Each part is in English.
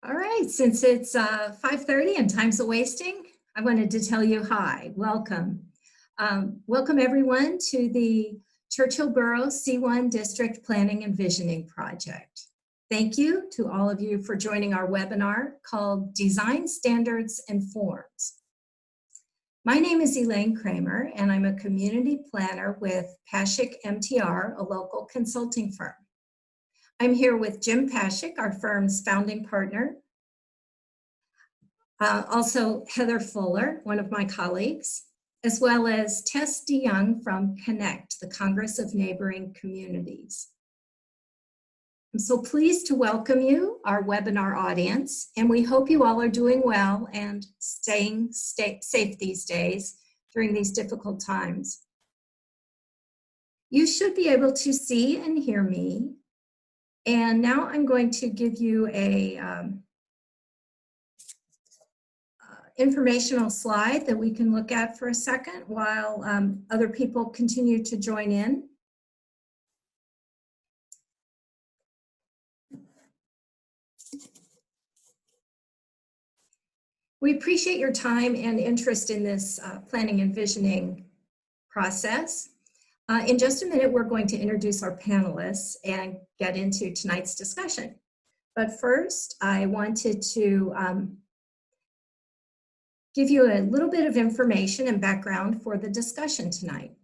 All right, since it's 5:30 and time's a-wasting, I wanted to tell you hi, welcome. Welcome everyone to the Churchill Borough C1 District Planning and Visioning Project. Thank you to all of you for joining our webinar called Design Standards and Forms. My name is Elaine Kramer and I'm a community planner with Pashik MTR, a local consulting firm. I'm here with Jim Pashik, our firm's founding partner. Also Heather Fuller, one of my colleagues, as well as Tess DeYoung from Connect, the Congress of Neighboring Communities. I'm so pleased to welcome you, our webinar audience, and we hope you all are doing well and staying safe these days during these difficult times. You should be able to see and hear me. And now I'm going to give you a informational slide that we can look at for a second while other people continue to join in. We appreciate your time and interest in this planning and visioning process. In just a minute, we're going to introduce our panelists and get into tonight's discussion. But first, I wanted to give you a little bit of information and background for the discussion tonight.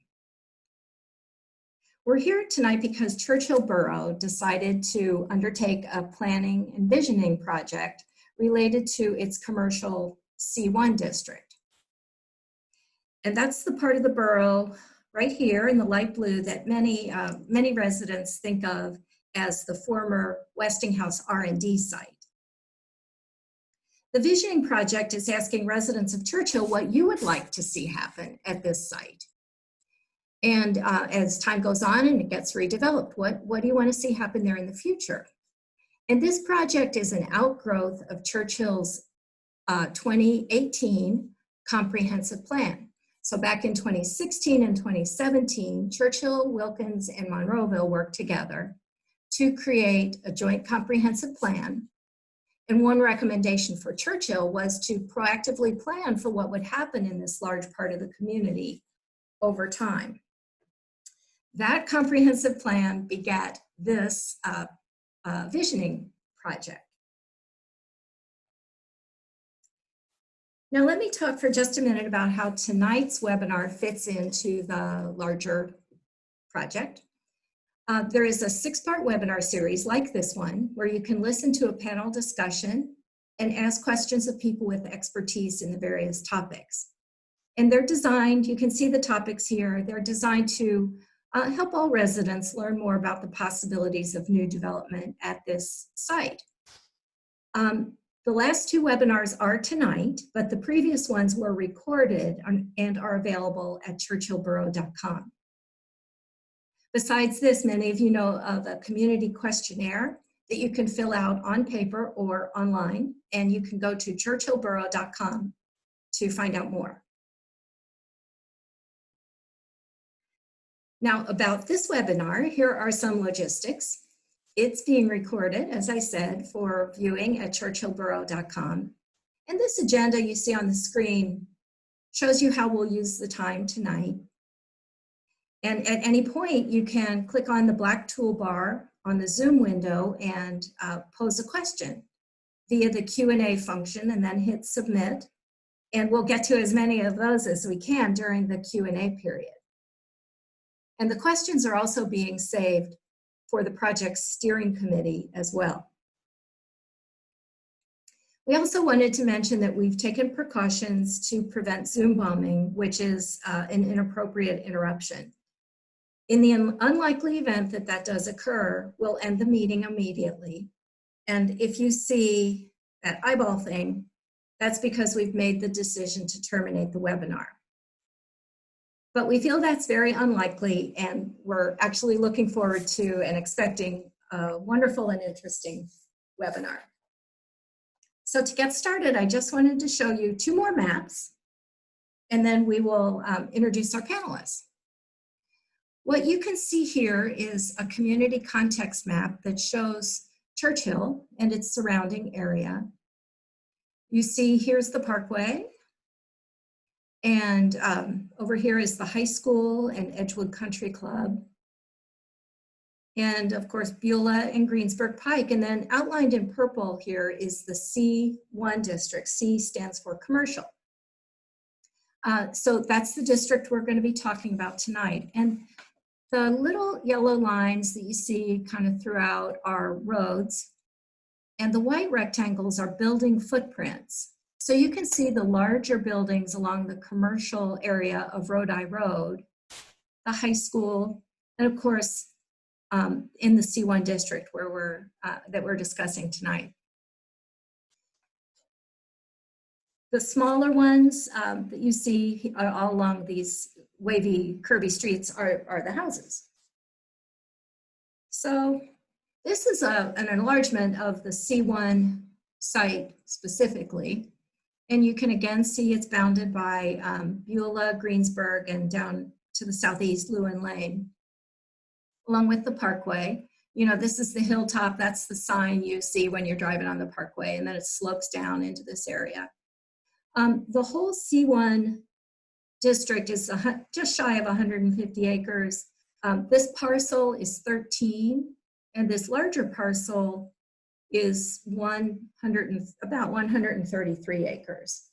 We're here tonight because Churchill Borough decided to undertake a planning and visioning project related to its commercial C1 district. And that's the part of the borough right here in the light blue that many residents think of as the former Westinghouse R&D site. The visioning project is asking residents of Churchill what you would like to see happen at this site. And as time goes on and it gets redeveloped, what do you want to see happen there in the future? And this project is an outgrowth of Churchill's 2018 comprehensive plan. So back in 2016 and 2017, Churchill, Wilkins, and Monroeville worked together to create a joint comprehensive plan. And one recommendation for Churchill was to proactively plan for what would happen in this large part of the community over time. That comprehensive plan begat this visioning project. Now let me talk for just a minute about how tonight's webinar fits into the larger project. There is a 6-part webinar series like this one where you can listen to a panel discussion and ask questions of people with expertise in the various topics. And they're designed, you can see the topics here, they're designed to help all residents learn more about the possibilities of new development at this site. The last 2 webinars are tonight, but the previous ones were recorded and are available at churchillborough.com. Besides this, many of you know of a community questionnaire that you can fill out on paper or online, and you can go to churchillborough.com to find out more. Now, about this webinar, here are some logistics. It's being recorded, as I said, for viewing at churchillborough.com. And this agenda you see on the screen shows you how we'll use the time tonight. And at any point, you can click on the black toolbar on the Zoom window and pose a question via the Q&A function and then hit submit. And we'll get to as many of those as we can during the Q&A period. And the questions are also being saved for the project's steering committee as well. We also wanted to mention that we've taken precautions to prevent Zoom bombing, which is an inappropriate interruption. In the unlikely event that that does occur, we'll end the meeting immediately. And if you see that eyeball thing, that's because we've made the decision to terminate the webinar. But we feel that's very unlikely, and we're actually looking forward to and expecting a wonderful and interesting webinar. So to get started, I just wanted to show you 2 more maps, and then we will introduce our panelists. What you can see here is a community context map that shows Churchill and its surrounding area. You see, here's the Parkway, and over here is the high school and Edgewood Country Club. And of course, Beulah and Greensburg Pike. And then outlined in purple here is the C1 district. C stands for commercial. So that's the district we're going to be talking about tonight. And the little yellow lines that you see kind of throughout are roads, and the white rectangles are building footprints. So you can see the larger buildings along the commercial area of Rodi Road, the high school, and of course, in the C1 district where that we're discussing tonight. The smaller ones that you see all along these wavy, curvy streets are the houses. So this is an enlargement of the C1 site specifically. And you can again see it's bounded by Beulah, Greensburg, and down to the southeast, Lewin Lane, along with the Parkway. You know, this is the hilltop. That's the sign you see when you're driving on the Parkway, and then it slopes down into this area. The whole C1 district is just shy of 150 acres. This parcel is 13, and this larger parcel is about 133 acres.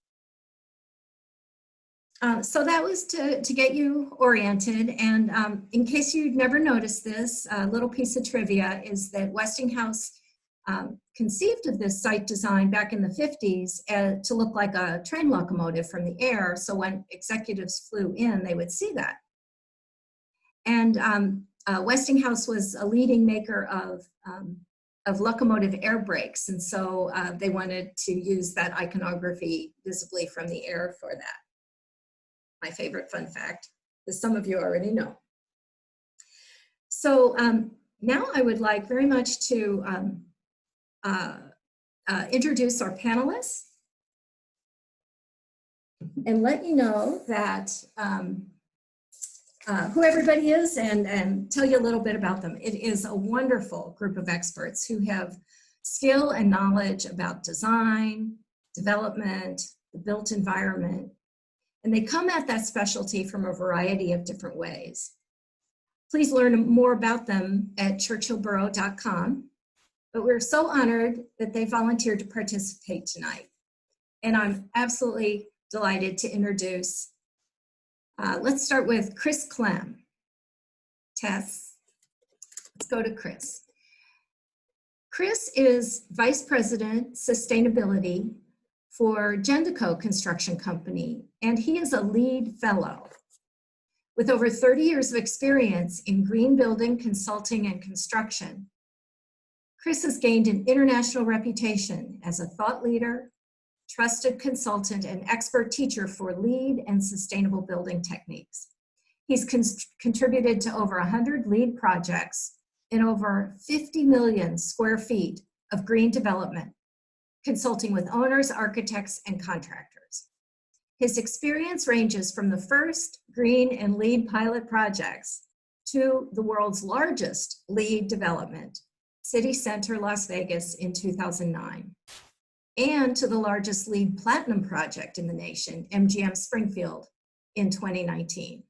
So that was to get you oriented. And in case you'd never noticed this, a little piece of trivia is that Westinghouse conceived of this site design back in the 50s to look like a train locomotive from the air. So when executives flew in, they would see that. And Westinghouse was a leading maker of locomotive air brakes. And so they wanted to use that iconography visibly from the air for that. My favorite fun fact, that some of you already know. So now I would like very much to introduce our panelists and let you know that who everybody is and tell you a little bit about them. It is a wonderful group of experts who have skill and knowledge about design, development, the built environment, and they come at that specialty from a variety of different ways. Please learn more about them at churchillborough.com. But we're so honored that they volunteered to participate tonight. And I'm absolutely delighted to introduce, let's start with Chris Clem. Tess, let's go to Chris. Chris is Vice President Sustainability for Gendico Construction Company, and he is a LEED Fellow. With over 30 years of experience in green building, consulting, and construction, Chris has gained an international reputation as a thought leader, trusted consultant, and expert teacher for LEED and sustainable building techniques. He's contributed to over 100 LEED projects in over 50 million square feet of green development, consulting with owners, architects, and contractors. His experience ranges from the first green and LEED pilot projects to the world's largest LEED development, City Center, Las Vegas in 2009, and to the largest LEED Platinum project in the nation, MGM Springfield, in 2019.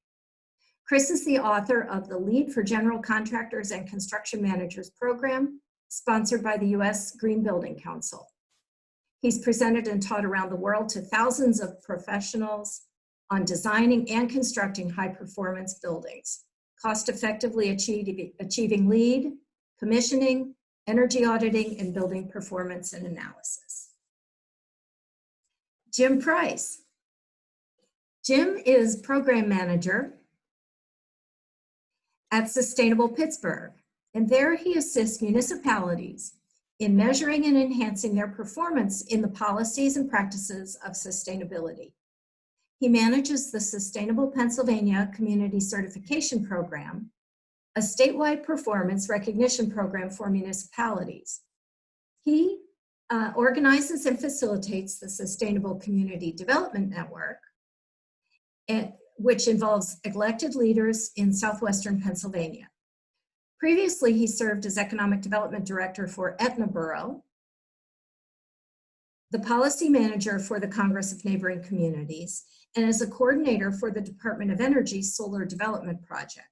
Chris is the author of the LEED for General Contractors and Construction Managers program, sponsored by the U.S. Green Building Council. He's presented and taught around the world to thousands of professionals on designing and constructing high-performance buildings, cost-effectively achieving LEED, commissioning, energy auditing, and building performance and analysis. Jim Price. Jim is program manager at Sustainable Pittsburgh, and there he assists municipalities in measuring and enhancing their performance in the policies and practices of sustainability. He manages the Sustainable Pennsylvania Community Certification Program, a statewide performance recognition program for municipalities. He organizes and facilitates the Sustainable Community Development Network, which involves elected leaders in southwestern Pennsylvania. Previously, he served as Economic Development Director for Etna Borough, the Policy Manager for the Congress of Neighboring Communities, and as a coordinator for the Department of Energy's Solar Development Project.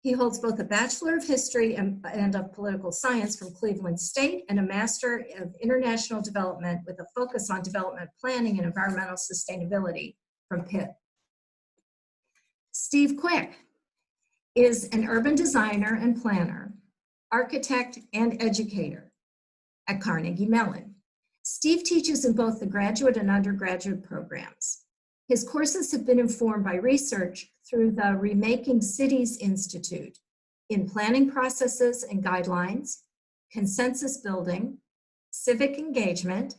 He holds both a Bachelor of History and of Political Science from Cleveland State and a Master of International Development with a focus on development planning and environmental sustainability from Pitt. Steve Quick is an urban designer and planner, architect, and educator at Carnegie Mellon. Steve teaches in both the graduate and undergraduate programs. His courses have been informed by research through the Remaking Cities Institute in planning processes and guidelines, consensus building, civic engagement,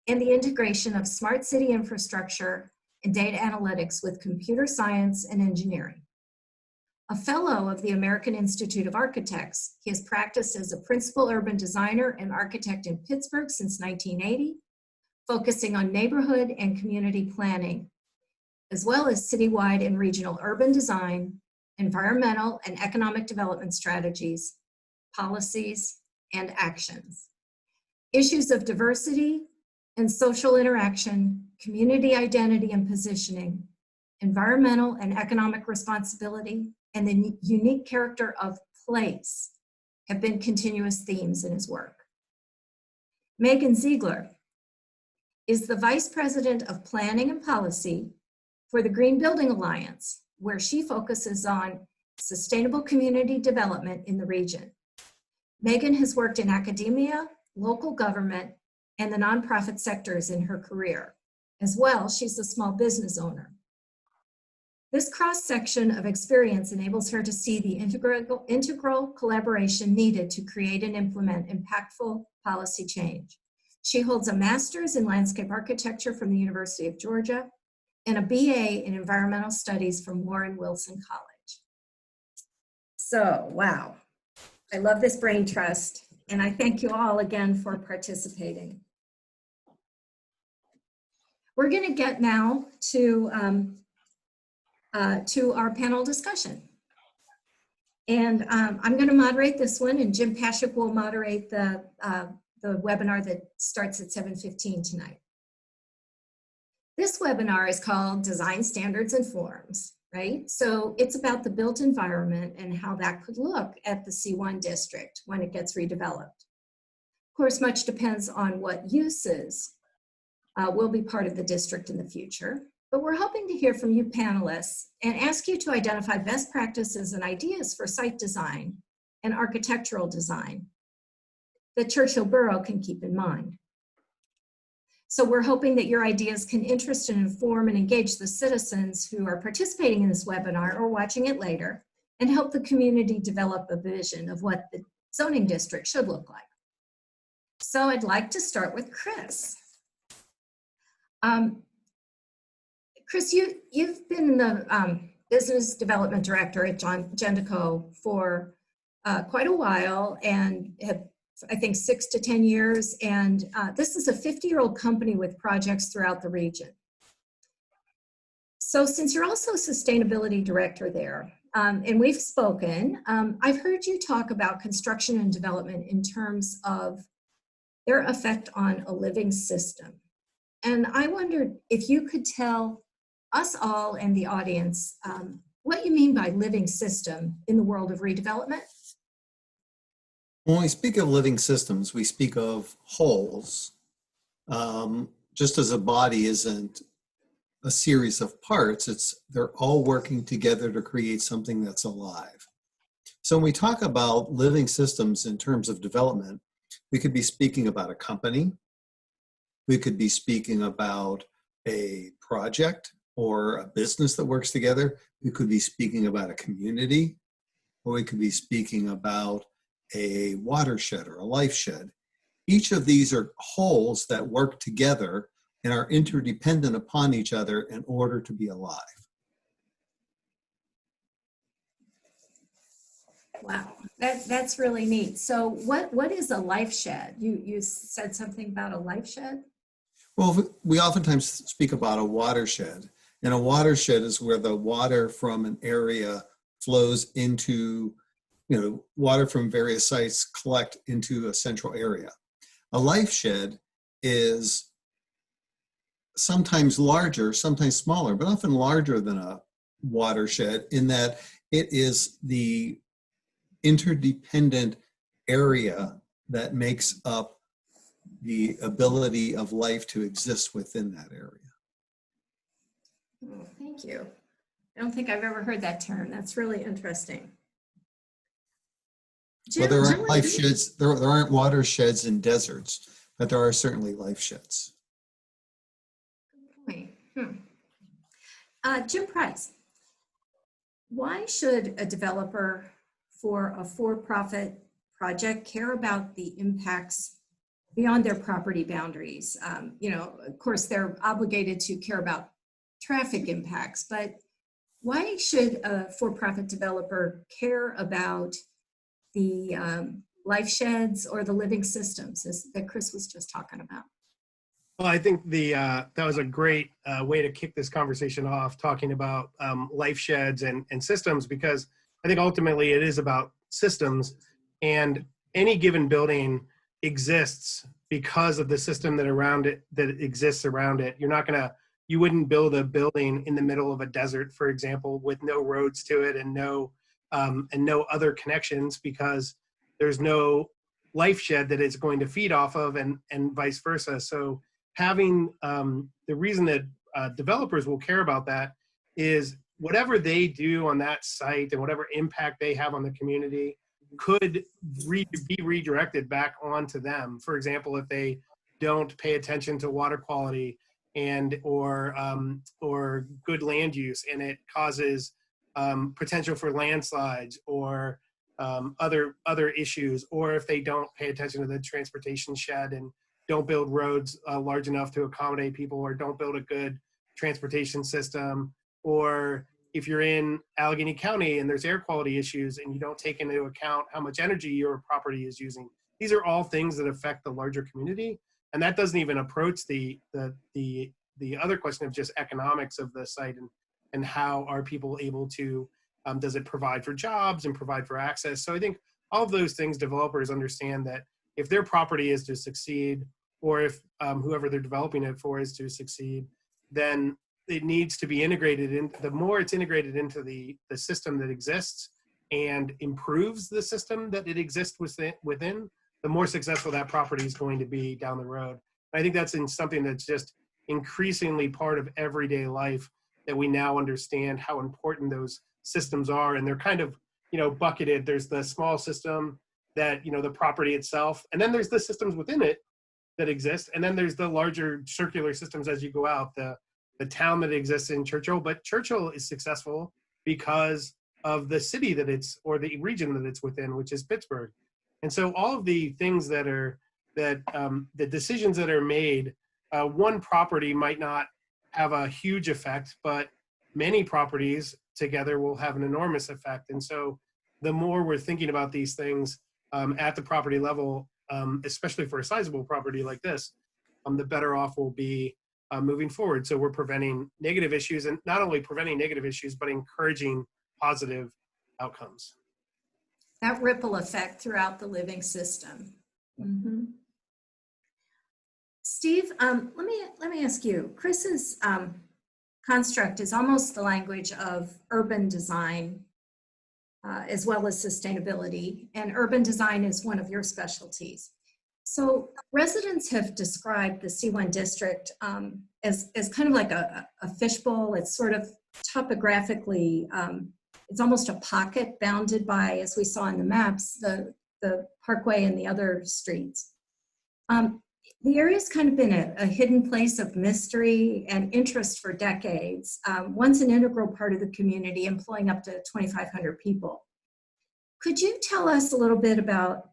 and the integration of smart city infrastructure and data analytics with computer science and engineering. A fellow of the American Institute of Architects, he has practiced as a principal urban designer and architect in Pittsburgh since 1980, focusing on neighborhood and community planning, as well as citywide and regional urban design, environmental and economic development strategies, policies, and actions. Issues of diversity and social interaction, community identity and positioning, environmental and economic responsibility, and the unique character of place have been continuous themes in his work. Megan Ziegler is the Vice President of Planning and Policy for the Green Building Alliance, where she focuses on sustainable community development in the region. Megan has worked in academia, local government, and the nonprofit sectors in her career. As well, she's a small business owner. This cross-section of experience enables her to see the integral collaboration needed to create and implement impactful policy change. She holds a master's in landscape architecture from the University of Georgia and a BA in environmental studies from Warren Wilson College. So, wow, I love this brain trust, and I thank you all again for participating. We're gonna get now to our panel discussion. And I'm gonna moderate this one, and Jim Pashuk will moderate the webinar that starts at 7:15 tonight. This webinar is called Design Standards and Forms, right? So it's about the built environment and how that could look at the C1 district when it gets redeveloped. Of course, much depends on what uses will be part of the district in the future, but we're hoping to hear from you panelists and ask you to identify best practices and ideas for site design and architectural design that Churchill Borough can keep in mind. So we're hoping that your ideas can interest and inform and engage the citizens who are participating in this webinar or watching it later, and help the community develop a vision of what the zoning district should look like. So I'd like to start with Chris. Chris, you've been the business development director at Gendico for quite a while, and have, I think, 6 to 10 years, and this is a 50-year-old company with projects throughout the region. So since you're also sustainability director there, and we've spoken, I've heard you talk about construction and development in terms of their effect on a living system. And I wondered if you could tell us all and the audience what you mean by living system in the world of redevelopment. When we speak of living systems, we speak of wholes. Just as a body isn't a series of parts, they're all working together to create something that's alive. So when we talk about living systems in terms of development, we could be speaking about a company, we could be speaking about a project or a business that works together, we could be speaking about a community, or we could be speaking about a watershed or a life shed. Each of these are wholes that work together and are interdependent upon each other in order to be alive. Wow, that's really neat. So what is a life shed? You said something about a life shed? Well, we oftentimes speak about a watershed, and a watershed is where the water from an area flows into water from various sites collect into a central area. A life shed is sometimes larger, sometimes smaller, but often larger than a watershed in that it is the interdependent area that makes up the ability of life to exist within that area. Oh, thank you. I don't think I've ever heard that term. That's really interesting. Well, there aren't life sheds, there aren't watersheds in deserts, but there are certainly life sheds. Good point. Jim Price, why should a developer for a for-profit project care about the impacts beyond their property boundaries? Of course, they're obligated to care about traffic impacts, but why should a for-profit developer care about the life sheds or the living systems that Chris was just talking about? Well, I think that was a great way to kick this conversation off, talking about life sheds and systems, because I think ultimately it is about systems, and any given building exists because of the system that exists around it. You wouldn't build a building in the middle of a desert, for example, with no roads to it and no other connections, because there's no life shed that it's going to feed off of, and vice versa. So having the reason that developers will care about that is whatever they do on that site and whatever impact they have on the community could be redirected back onto them. For example, if they don't pay attention to water quality or good land use, and it causes potential for landslides or other issues, or if they don't pay attention to the transportation shed and don't build roads large enough to accommodate people, or don't build a good transportation system, or if you're in Allegheny County and there's air quality issues and you don't take into account how much energy your property is using. These are all things that affect the larger community. And that doesn't even approach the other question of just economics of the site, and how are people able to, does it provide for jobs and provide for access? So I think all of those things, developers understand that if their property is to succeed, or if whoever they're developing it for is to succeed, then it needs to be integrated in. The more it's integrated into the system that exists and improves the system that it exists within, the more successful that property is going to be down the road. I think that's something that's just increasingly part of everyday life, that we now understand how important those systems are. And they're kind of, bucketed. There's the small system that, the property itself, and then there's the systems within it that exist. And then there's the larger circular systems as you go out, the town that exists in Churchill. But Churchill is successful because of the city that it's, or the region that it's within, which is Pittsburgh. And so all of the things the decisions that are made, one property might not have a huge effect, but many properties together will have an enormous effect. And so the more we're thinking about these things at the property level, especially for a sizable property like this, the better off we'll be moving forward. So we're preventing negative issues, and not only preventing negative issues, but encouraging positive outcomes. That ripple effect throughout the living system. Mm-hmm. Steve, let me ask you. Chris's construct is almost the language of urban design, as well as sustainability, and urban design is one of your specialties. So residents have described the C1 district as kind of like a fishbowl. It's sort of topographically, it's almost a pocket bounded by, as we saw in the maps, the Parkway and the other streets. The area's kind of been a hidden place of mystery and interest for decades. Once an integral part of the community, employing up to 2,500 people. Could you tell us a little bit about,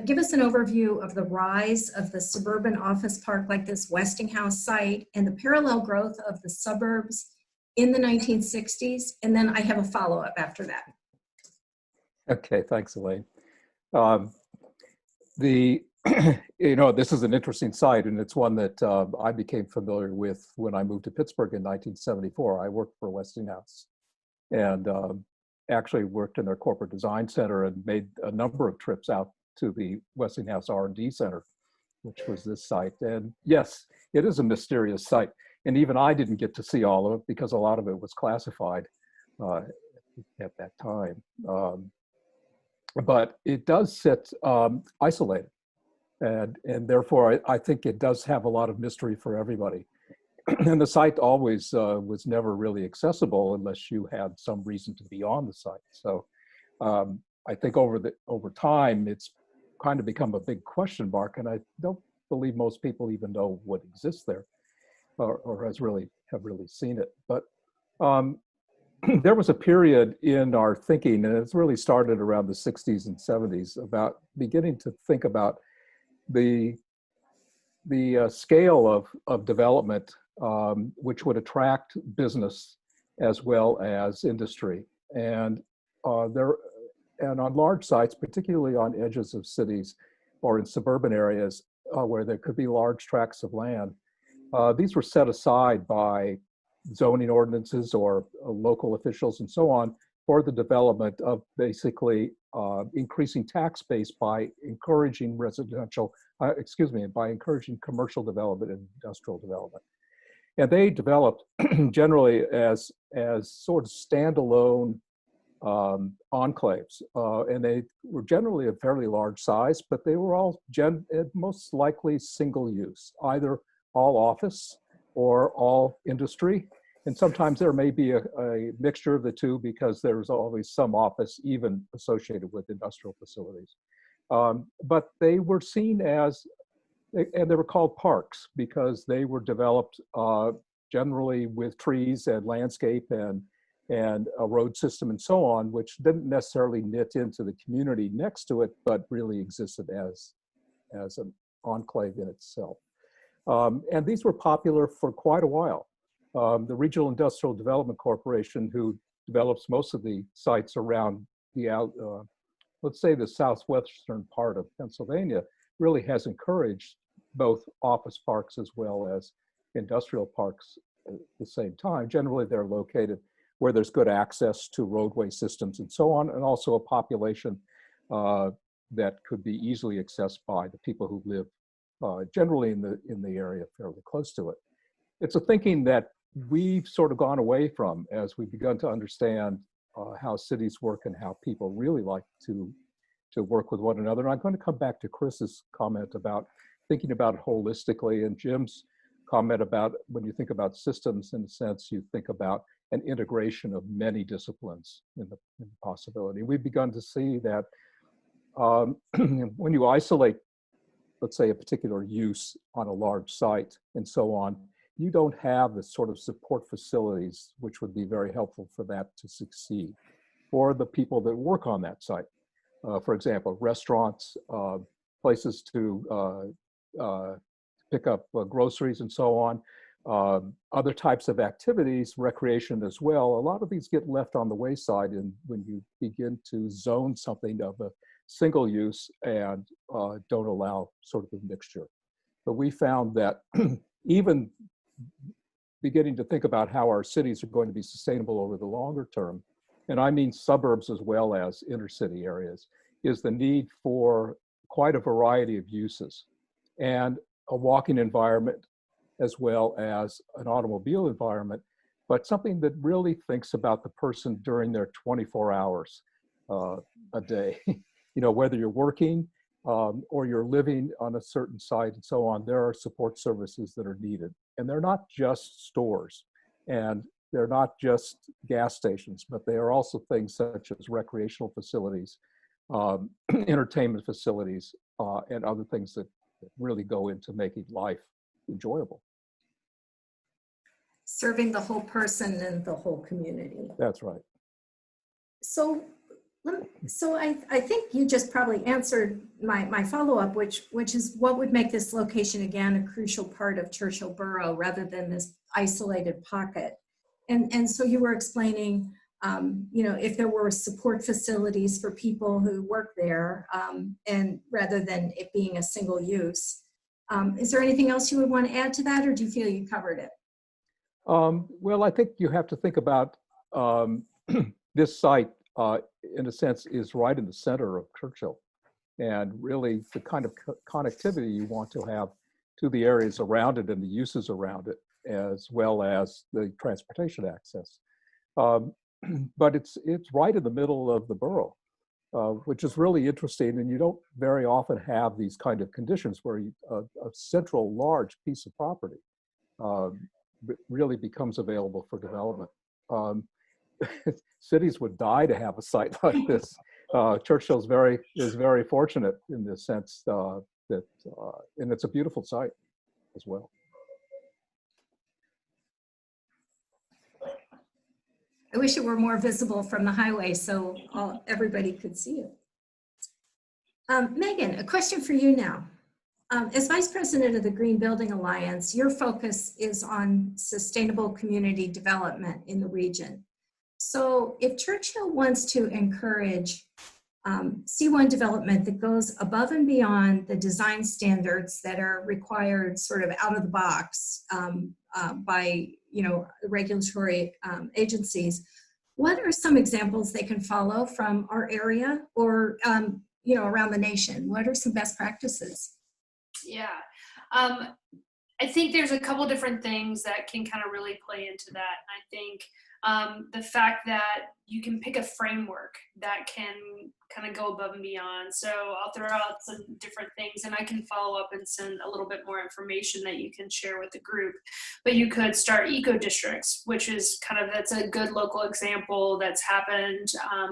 give us an overview of the rise of the suburban office park like this Westinghouse site and the parallel growth of the suburbs in the 1960s? And then I have a follow-up after that. Okay, thanks, Elaine. This is an interesting site, and it's one that I became familiar with when I moved to Pittsburgh in 1974. I worked for Westinghouse, and actually worked in their corporate design center and made a number of trips out to the Westinghouse R&D Center, which was this site. And yes, it is a mysterious site. And even I didn't get to see all of it because a lot of it was classified at that time. But it does sit isolated. And therefore, I think it does have a lot of mystery for everybody. And the site always was never really accessible unless you had some reason to be on the site. So I think over time, it's kind of become a big question mark, and I don't believe most people even know what exists there or have really seen it. But there was a period in our thinking, and it's really started around the 60s and 70s, about beginning to think about the scale of development which would attract business as well as industry. And on large sites, particularly on edges of cities or in suburban areas where there could be large tracts of land, these were set aside by zoning ordinances or local officials and so on for the development of basically increasing tax base by encouraging by encouraging commercial development and industrial development. And they developed generally as sort of standalone enclaves, and they were generally a fairly large size, but they were all most likely single use, either all office or all industry. And sometimes there may be a mixture of the two because there's always some office even associated with industrial facilities. But they were seen as, and they were called parks because they were developed generally with trees and landscape and a road system and so on, which didn't necessarily knit into the community next to it, but really existed as an enclave in itself. And these were popular for quite a while. The Regional Industrial Development Corporation, who develops most of the sites around the, let's say the southwestern part of Pennsylvania, really has encouraged both office parks as well as industrial parks at the same time. Generally, they're located where there's good access to roadway systems and so on, and also a population that could be easily accessed by the people who live generally in the area fairly close to it. It's a thinking that we've sort of gone away from as we've begun to understand how cities work and how people really like to work with one another. And I'm going to come back to Chris's comment about thinking about it holistically, and Jim's comment about when you think about systems, in a sense, you think about an integration of many disciplines in the possibility. We've begun to see that when you isolate, let's say, a particular use on a large site and so on, you don't have the sort of support facilities which would be very helpful for that to succeed for the people that work on that site. For example, restaurants, places to pick up groceries and so on, other types of activities, recreation as well. A lot of these get left on the wayside when you begin to zone something of a single use and don't allow sort of a mixture. But we found that even beginning to think about how our cities are going to be sustainable over the longer term, and I mean suburbs as well as inner city areas, is the need for quite a variety of uses and a walking environment as well as an automobile environment, but something that really thinks about the person during their 24 hours a day. You know, whether you're working or you're living on a certain site and so on, there are support services that are needed. And they're not just stores and they're not just gas stations, but they are also things such as recreational facilities, entertainment facilities, and other things that really go into making life enjoyable. Serving the whole person and the whole community. That's right. So I think you just probably answered my follow-up, which is what would make this location again a crucial part of Churchill Borough rather than this isolated pocket. And so you were explaining, you know, if there were support facilities for people who work there, and rather than it being a single use. Is there anything else you would want to add to that, or do you feel you covered it? Well, I think you have to think about this site in a sense, is right in the center of Churchill. And really the kind of connectivity you want to have to the areas around it and the uses around it, as well as the transportation access. But it's right in the middle of the borough, which is really interesting. And you don't very often have these kind of conditions where a central large piece of property really becomes available for development. Cities would die to have a site like this. Churchill is very fortunate in the sense that, and it's a beautiful site as well. I wish it were more visible from the highway so everybody could see it. Megan, a question for you now. As Vice President of the Green Building Alliance, your focus is on sustainable community development in the region. So if Churchill wants to encourage C1 development that goes above and beyond the design standards that are required sort of out of the box by regulatory agencies, what are some examples they can follow from our area or around the nation? What are some best practices? Yeah, I think there's a couple different things that can kind of really play into that. I think the fact that you can pick a framework that can kind of go above and beyond. So I'll throw out some different things and I can follow up and send a little bit more information that you can share with the group. But you could start eco districts, which is that's a good local example that's happened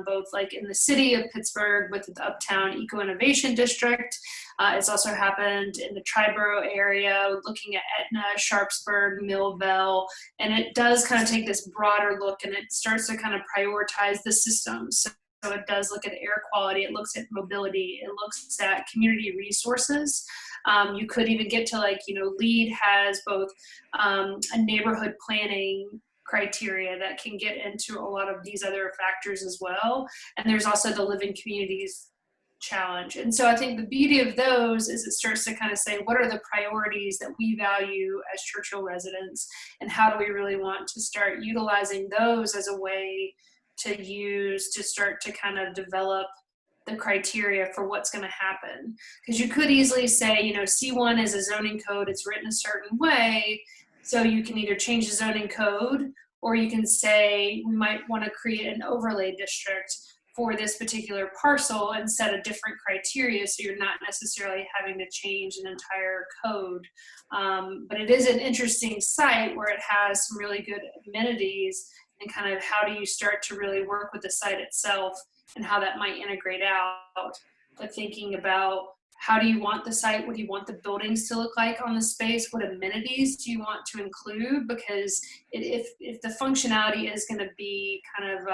both like in the city of Pittsburgh with the Uptown Eco Innovation District. It's also happened in the Tri-Borough area, looking at Etna, Sharpsburg, Millville, and it does kind of take this broader look and it starts to kind of prioritize the systems. So it does look at air quality, it looks at mobility, it looks at community resources. You could even get to LEED has both a neighborhood planning criteria that can get into a lot of these other factors as well. And there's also the living communities challenge. And so I think the beauty of those is it starts to kind of say, what are the priorities that we value as Churchill residents? And how do we really want to start utilizing those as a way to use to start to kind of develop the criteria for what's going to happen? Because you could easily say, C1 is a zoning code, it's written a certain way, so you can either change the zoning code, or you can say we might want to create an overlay district for this particular parcel and set a different criteria, so you're not necessarily having to change an entire code. But it is an interesting site where it has some really good amenities, and kind of how do you start to really work with the site itself and how that might integrate out. But thinking about how do you want the site, what do you want the buildings to look like on the space, what amenities do you want to include? Because if the functionality is going to be kind of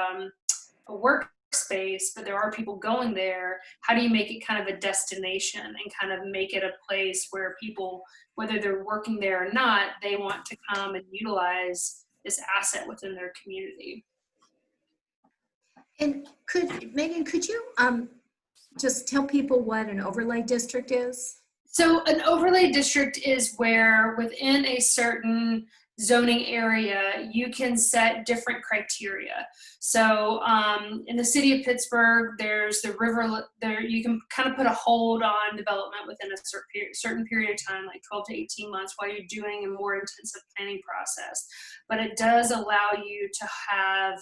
a workspace, but there are people going there, how do you make it kind of a destination and kind of make it a place where people, whether they're working there or not, they want to come and utilize this asset within their community. And Megan, could you just tell people what an overlay district is? So an overlay district is where within a certain zoning area, you can set different criteria. So in the city of Pittsburgh, there's the river, there you can kind of put a hold on development within a certain period of time, like 12 to 18 months, while you're doing a more intensive planning process. But it does allow you to have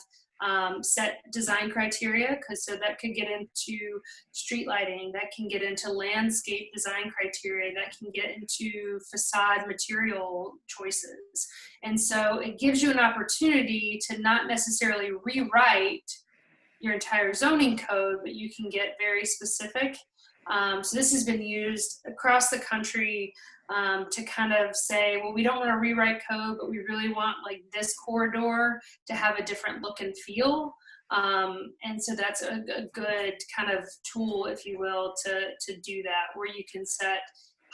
set design criteria, so that could get into street lighting, that can get into landscape design criteria, that can get into facade material choices. And so it gives you an opportunity to not necessarily rewrite your entire zoning code, but you can get very specific. So this has been used across the country to kind of say, well, we don't want to rewrite code, but we really want like this corridor to have a different look and feel. And so that's a good kind of tool, if you will, to do that, where you can set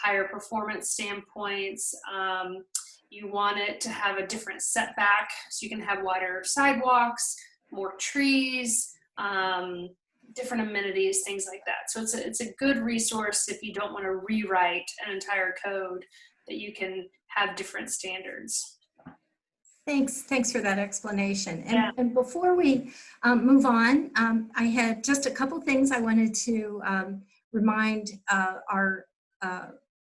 higher performance standpoints. You want it to have a different setback, so you can have wider sidewalks, more trees, different amenities, things like that. So it's a good resource if you don't want to rewrite an entire code, that you can have different standards. Thanks for that explanation. Yeah. And before we move on, I had just a couple things I wanted to remind our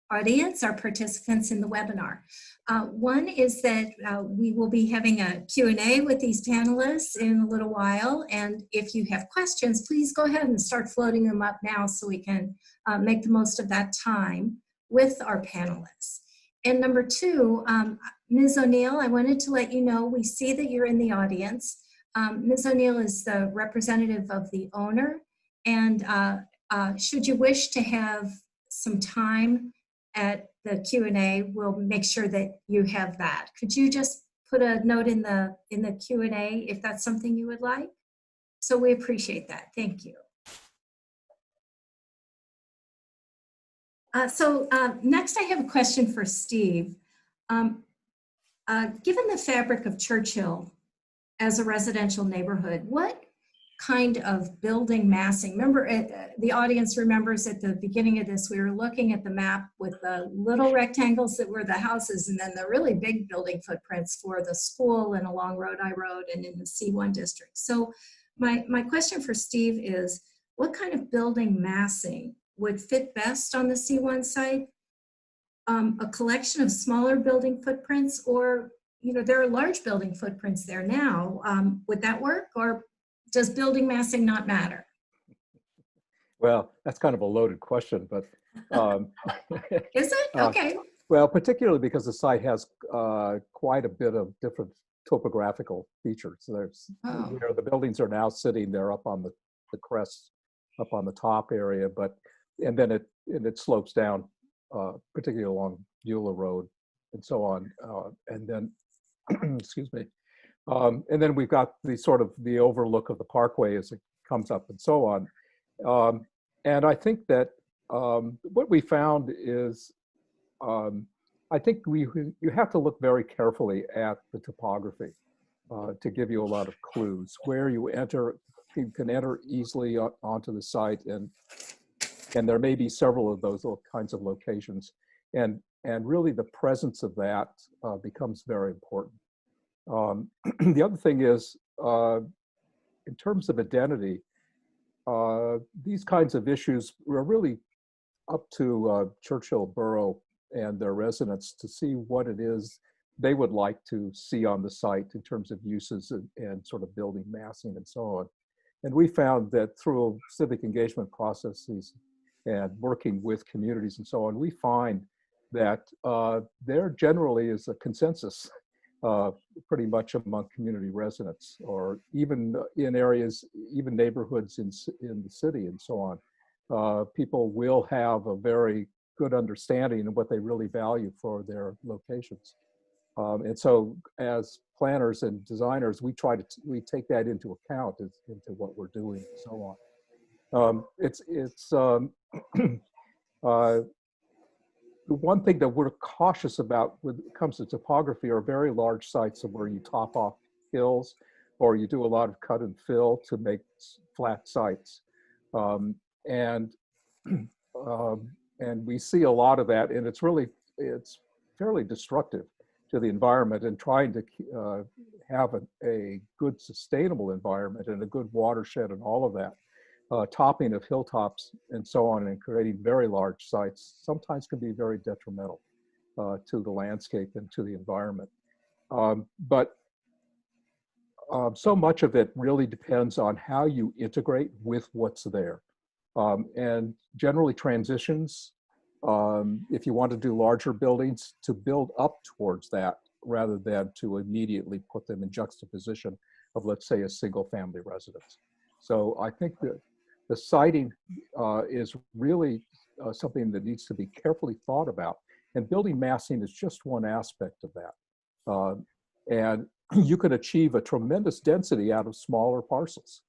audience, our participants in the webinar. One is that we will be having a Q&A with these panelists in a little while. And if you have questions, please go ahead and start floating them up now so we can make the most of that time with our panelists. And number two, Ms. O'Neill, I wanted to let you know, we see that you're in the audience. Ms. O'Neill is the representative of the owner, and should you wish to have some time at the Q&A, we'll make sure that you have that. Could you just put a note in the Q&A if that's something you would like? So we appreciate that. Thank you. Next I have a question for Steve. Given the fabric of Churchill as a residential neighborhood, what kind of building massing? Remember, the audience remembers at the beginning of this, we were looking at the map with the little rectangles that were the houses and then the really big building footprints for the school and along Rodi Road and in the C1 district. So my question for Steve is, what kind of building massing would fit best on the C1 site? A collection of smaller building footprints, or, you know, there are large building footprints there now. Would that work, or does building massing not matter? Well, that's kind of a loaded question, but is it? Okay. Well, particularly because the site has quite a bit of different topographical features. There's, you know, the buildings are now sitting there up on the crest, up on the top area, and then it slopes down, particularly along Beulah Road and so on. And then, excuse me. And then we've got the sort of the overlook of the parkway as it comes up and so on. And I think that what we found is, I think you have to look very carefully at the topography to give you a lot of clues. Where you can enter easily onto the site, and there may be several of those kinds of locations. And really the presence of that becomes very important. The other thing is, in terms of identity, these kinds of issues are really up to Churchill Borough and their residents to see what it is they would like to see on the site in terms of uses and sort of building massing and so on. And we found that through civic engagement processes and working with communities and so on, we find that there generally is a consensus pretty much among community residents, or even in areas, even neighborhoods in the city and so on. People will have a very good understanding of what they really value for their locations. And so as planners and designers, we take that into account into what we're doing and so on. The one thing that we're cautious about when it comes to topography are very large sites of where you top off hills or you do a lot of cut and fill to make flat sites. And we see a lot of that, and it's fairly destructive to the environment, and trying to have a good sustainable environment and a good watershed and all of that. Topping of hilltops and so on, and creating very large sites sometimes can be very detrimental to the landscape and to the environment. But so much of it really depends on how you integrate with what's there. And generally transitions, if you want to do larger buildings, to build up towards that rather than to immediately put them in juxtaposition of, let's say, a single family residence. So I think that the siting is really something that needs to be carefully thought about. And building massing is just one aspect of that. And you can achieve a tremendous density out of smaller parcels.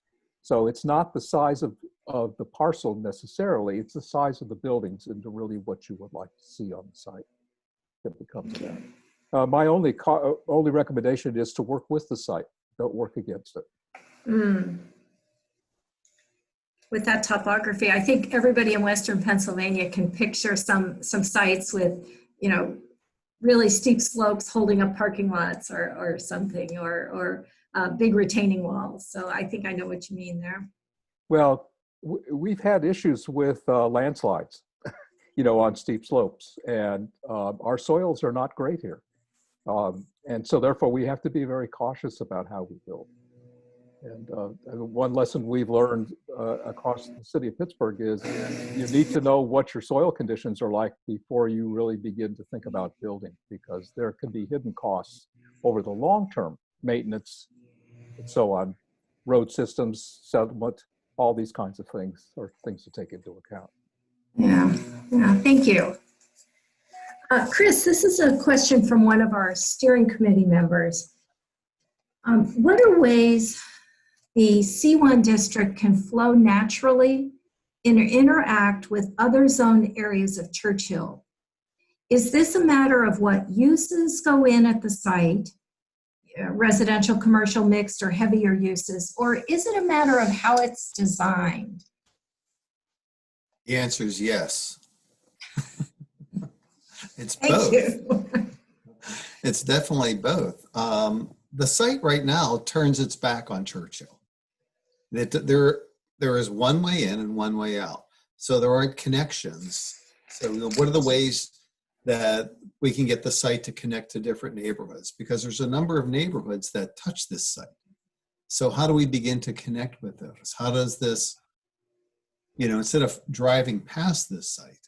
So it's not the size of the parcel necessarily, it's the size of the buildings and really what you would like to see on the site that becomes that. My only recommendation is to work with the site, don't work against it. With that topography, I think everybody in Western Pennsylvania can picture some sites with, you know, really steep slopes holding up parking lots or something, or big retaining walls. So I think I know what you mean there. Well, we've had issues with landslides, on steep slopes, and our soils are not great here. And so therefore we have to be very cautious about how we build. And one lesson we've learned across the city of Pittsburgh is you need to know what your soil conditions are like before you really begin to think about building, because there can be hidden costs over the long-term maintenance and so on, road systems, settlement, all these kinds of things are things to take into account. Yeah, thank you. Chris, this is a question from one of our steering committee members. What are ways the C1 district can flow naturally and interact with other zone areas of Churchill? Is this a matter of what uses go in at the site, residential, commercial, mixed, or heavier uses, or is it a matter of how it's designed? The answer is yes. It's Thank both. you. It's definitely both. The site right now turns its back on Churchill. There is one way in and one way out. So there aren't connections. So what are the ways that we can get the site to connect to different neighborhoods? Because there's a number of neighborhoods that touch this site. So how do we begin to connect with those? How does this, instead of driving past this site,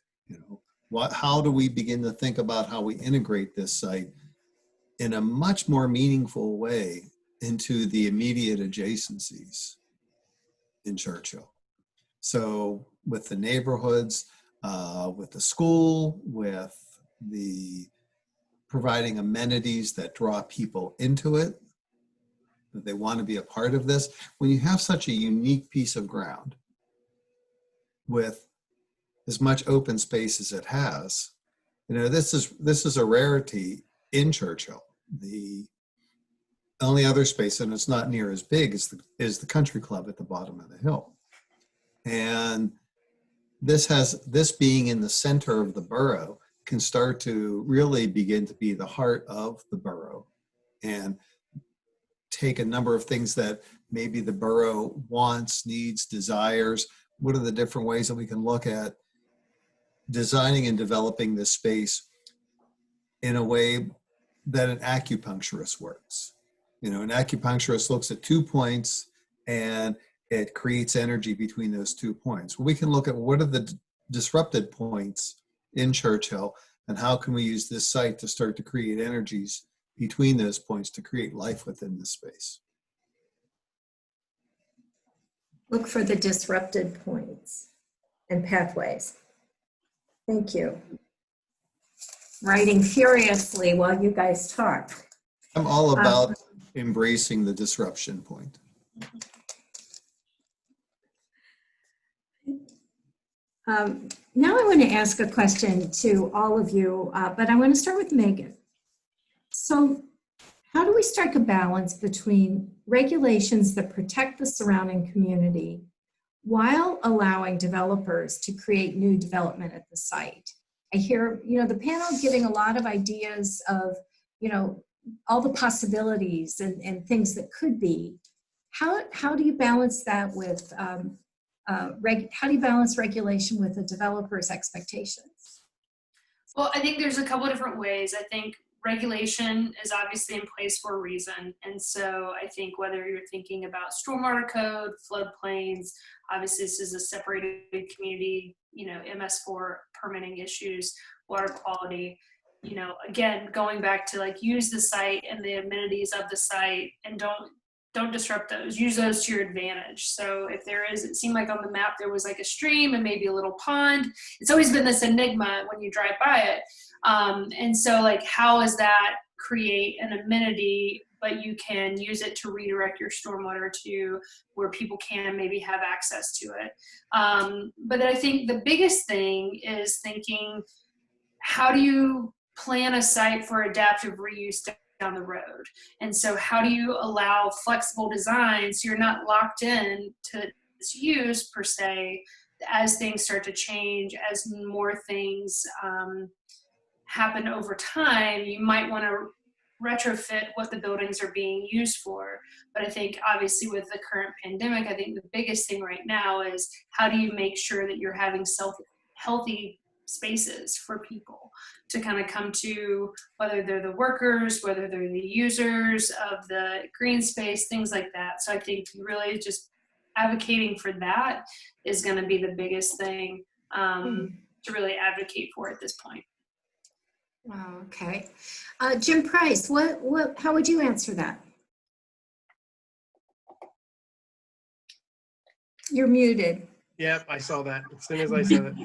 how do we begin to think about how we integrate this site in a much more meaningful way into the immediate adjacencies in Churchill? So with the neighborhoods, with the school, with the providing amenities that draw people into it, that they want to be a part of this. When you have such a unique piece of ground with as much open space as it has, this is a rarity in Churchill. The only other space, and it's not near as big, is the country club at the bottom of the hill. And this being in the center of the borough can start to really begin to be the heart of the borough and take a number of things that maybe the borough wants, needs, desires. What are the different ways that we can look at designing and developing this space in a way that an acupuncturist works? An acupuncturist looks at 2 points and it creates energy between those 2 points. Well, we can look at what are the disrupted points in Churchill and how can we use this site to start to create energies between those points to create life within the space. Look for the disrupted points and pathways. Thank you. Writing furiously while you guys talk. I'm all about embracing the disruption point. Now I want to ask a question to all of you, but I want to start with Megan. So how do we strike a balance between regulations that protect the surrounding community while allowing developers to create new development at the site? I hear, the panel giving a lot of ideas of, all the possibilities and things that could be. How do you balance that with, how do you balance regulation with a developer's expectations? Well, I think there's a couple different ways. I think regulation is obviously in place for a reason. And so I think whether you're thinking about stormwater code, floodplains, obviously this is a separated community, MS4 permitting issues, water quality, again, going back to use the site and the amenities of the site and don't disrupt those, use those to your advantage. So if it seemed like on the map there was a stream and maybe a little pond. It's always been this enigma when you drive by it. And so how does that create an amenity, but you can use it to redirect your stormwater to where people can maybe have access to it. But I think the biggest thing is thinking, how do you plan a site for adaptive reuse down the road? And so how do you allow flexible design so you're not locked in to its use per se as things start to change, as more things happen over time, you might want to retrofit what the buildings are being used for. But I think obviously with the current pandemic, I think the biggest thing right now is how do you make sure that you're having healthy spaces for people to kind of come to, whether they're the workers, whether they're the users of the green space, things like that. So I think really just advocating for that is going to be the biggest thing to really advocate for at this point. Oh, okay. Jim Price, how would you answer that? You're muted. Yep, I saw that as soon as I said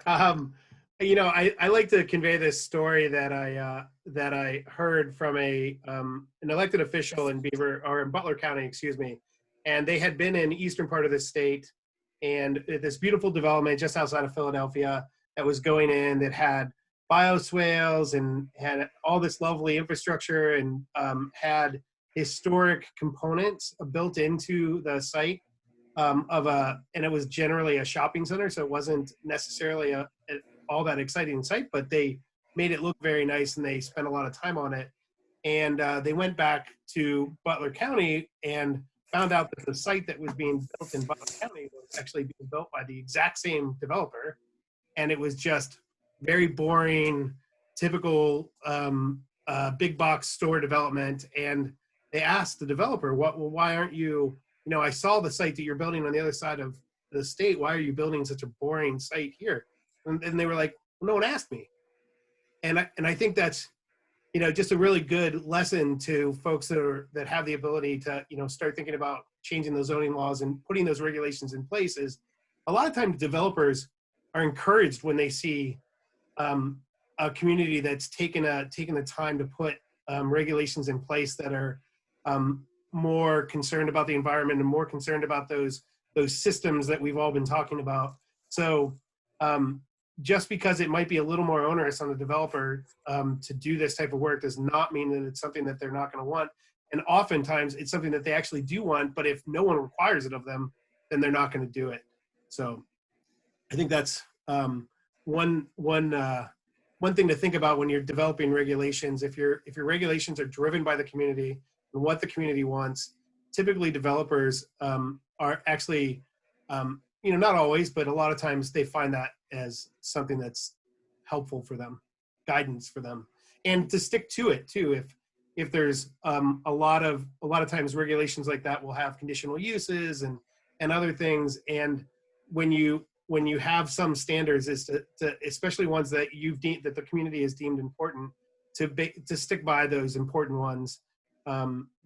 it. You know, I like to convey this story that I heard from an elected official in Butler County, excuse me, and they had been in eastern part of the state, and this beautiful development just outside of Philadelphia that was going in that had bioswales and had all this lovely infrastructure and had historic components built into the site and it was generally a shopping center, so it wasn't necessarily all that exciting site, but they made it look very nice and they spent a lot of time on it. And they went back to Butler County and found out that the site that was being built in Butler County was actually being built by the exact same developer, and it was just very boring, typical big box store development. And they asked the developer, why aren't you, you know, I saw the site that you're building on the other side of the state. Why are you building such a boring site here? And they were like, well, no one asked me. And I think that's, you know, just a really good lesson to folks that have the ability to, you know, start thinking about changing those zoning laws and putting those regulations in place. Is a lot of times developers are encouraged when they see a community that's taken the time to put regulations in place that are more concerned about the environment and more concerned about those systems that we've all been talking about. So just because it might be a little more onerous on the developer to do this type of work does not mean that it's something that they're not going to want. And oftentimes it's something that they actually do want, but if no one requires it of them, then they're not going to do it. So I think that's one thing to think about when you're developing regulations. If your regulations are driven by the community and what the community wants, typically developers are actually, you know, not always, but a lot of times they find that as something that's helpful for them, guidance for them, and to stick to it too. If there's a lot of times regulations like that will have conditional uses and other things, and when you have some standards, is to especially ones that that the community has deemed important, to stick by those important ones,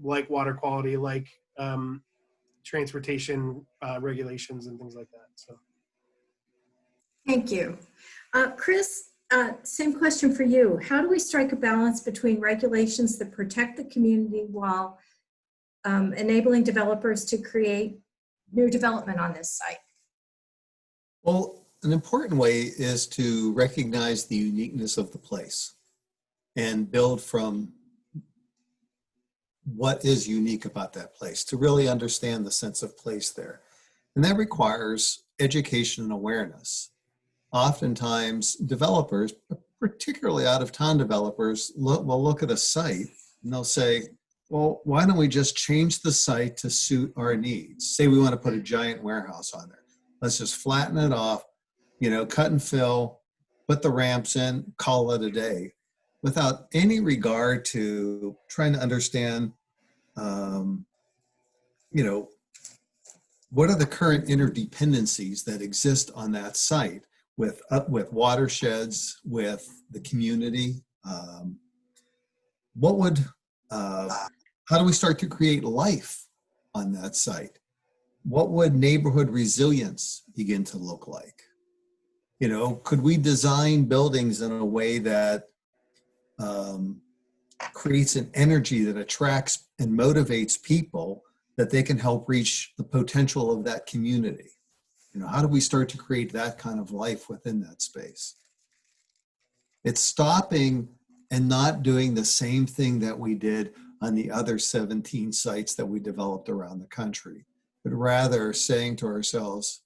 like water quality, like transportation regulations and things like that. So, Thank you. Chris, same question for you. How do we strike a balance between regulations that protect the community while enabling developers to create new development on this site? Well, an important way is to recognize the uniqueness of the place and build from what is unique about that place to really understand the sense of place there. And that requires education and awareness. Oftentimes, developers, particularly out-of-town developers, will look at a site and they'll say, well, why don't we just change the site to suit our needs? Say we want to put a giant warehouse on there. Let's just flatten it off, you know, cut and fill, put the ramps in, call it a day, without any regard to trying to understand, you know, what are the current interdependencies that exist on that site with watersheds, with the community. How do we start to create life on that site? What would neighborhood resilience begin to look like? You know, could we design buildings in a way that creates an energy that attracts and motivates people that they can help reach the potential of that community? You know, how do we start to create that kind of life within that space? It's stopping and not doing the same thing that we did on the other 17 sites that we developed around the country, but rather saying to ourselves,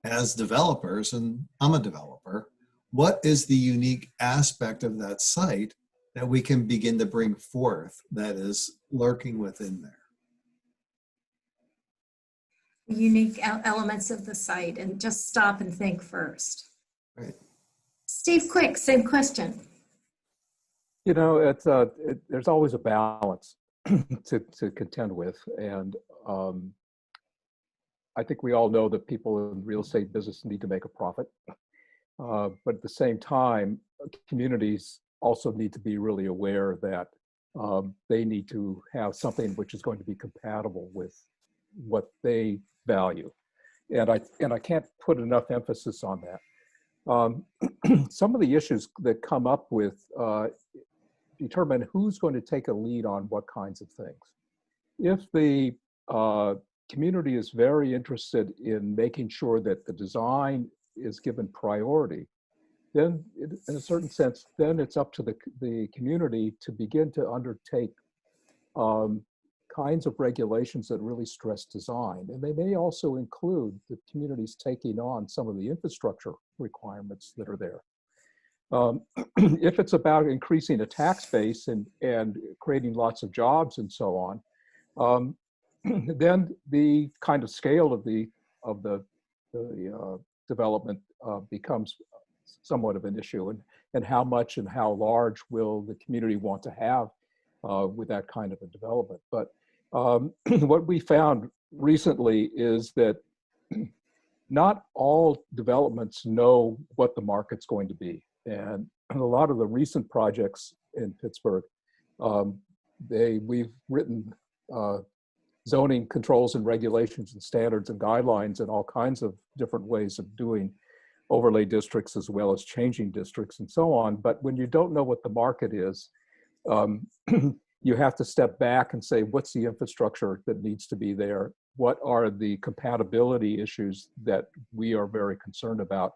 as developers, and I'm a developer, what is the unique aspect of that site that we can begin to bring forth that is lurking within there? Unique elements of the site, and just stop and think first. Right. Steve, quick, same question. You know, there's always a balance to contend with. And I think we all know that people in the real estate business need to make a profit. But at the same time, communities also need to be really aware that they need to have something which is going to be compatible with what they value. And I can't put enough emphasis on that. Some of the issues that come up with determine who's going to take a lead on what kinds of things. If the community is very interested in making sure that the design is given priority, then in a certain sense, then it's up to the community to begin to undertake kinds of regulations that really stress design. And they may also include the communities taking on some of the infrastructure requirements that are there. If it's about increasing a tax base and creating lots of jobs and so on, then the kind of scale of the development becomes somewhat of an issue, and how much and how large will the community want to have with that kind of a development. But what we found recently is that not all developments know what the market's going to be. And a lot of the recent projects in Pittsburgh, we've written zoning controls and regulations and standards and guidelines and all kinds of different ways of doing overlay districts as well as changing districts and so on. But when you don't know what the market is, you have to step back and say, what's the infrastructure that needs to be there? What are the compatibility issues that we are very concerned about?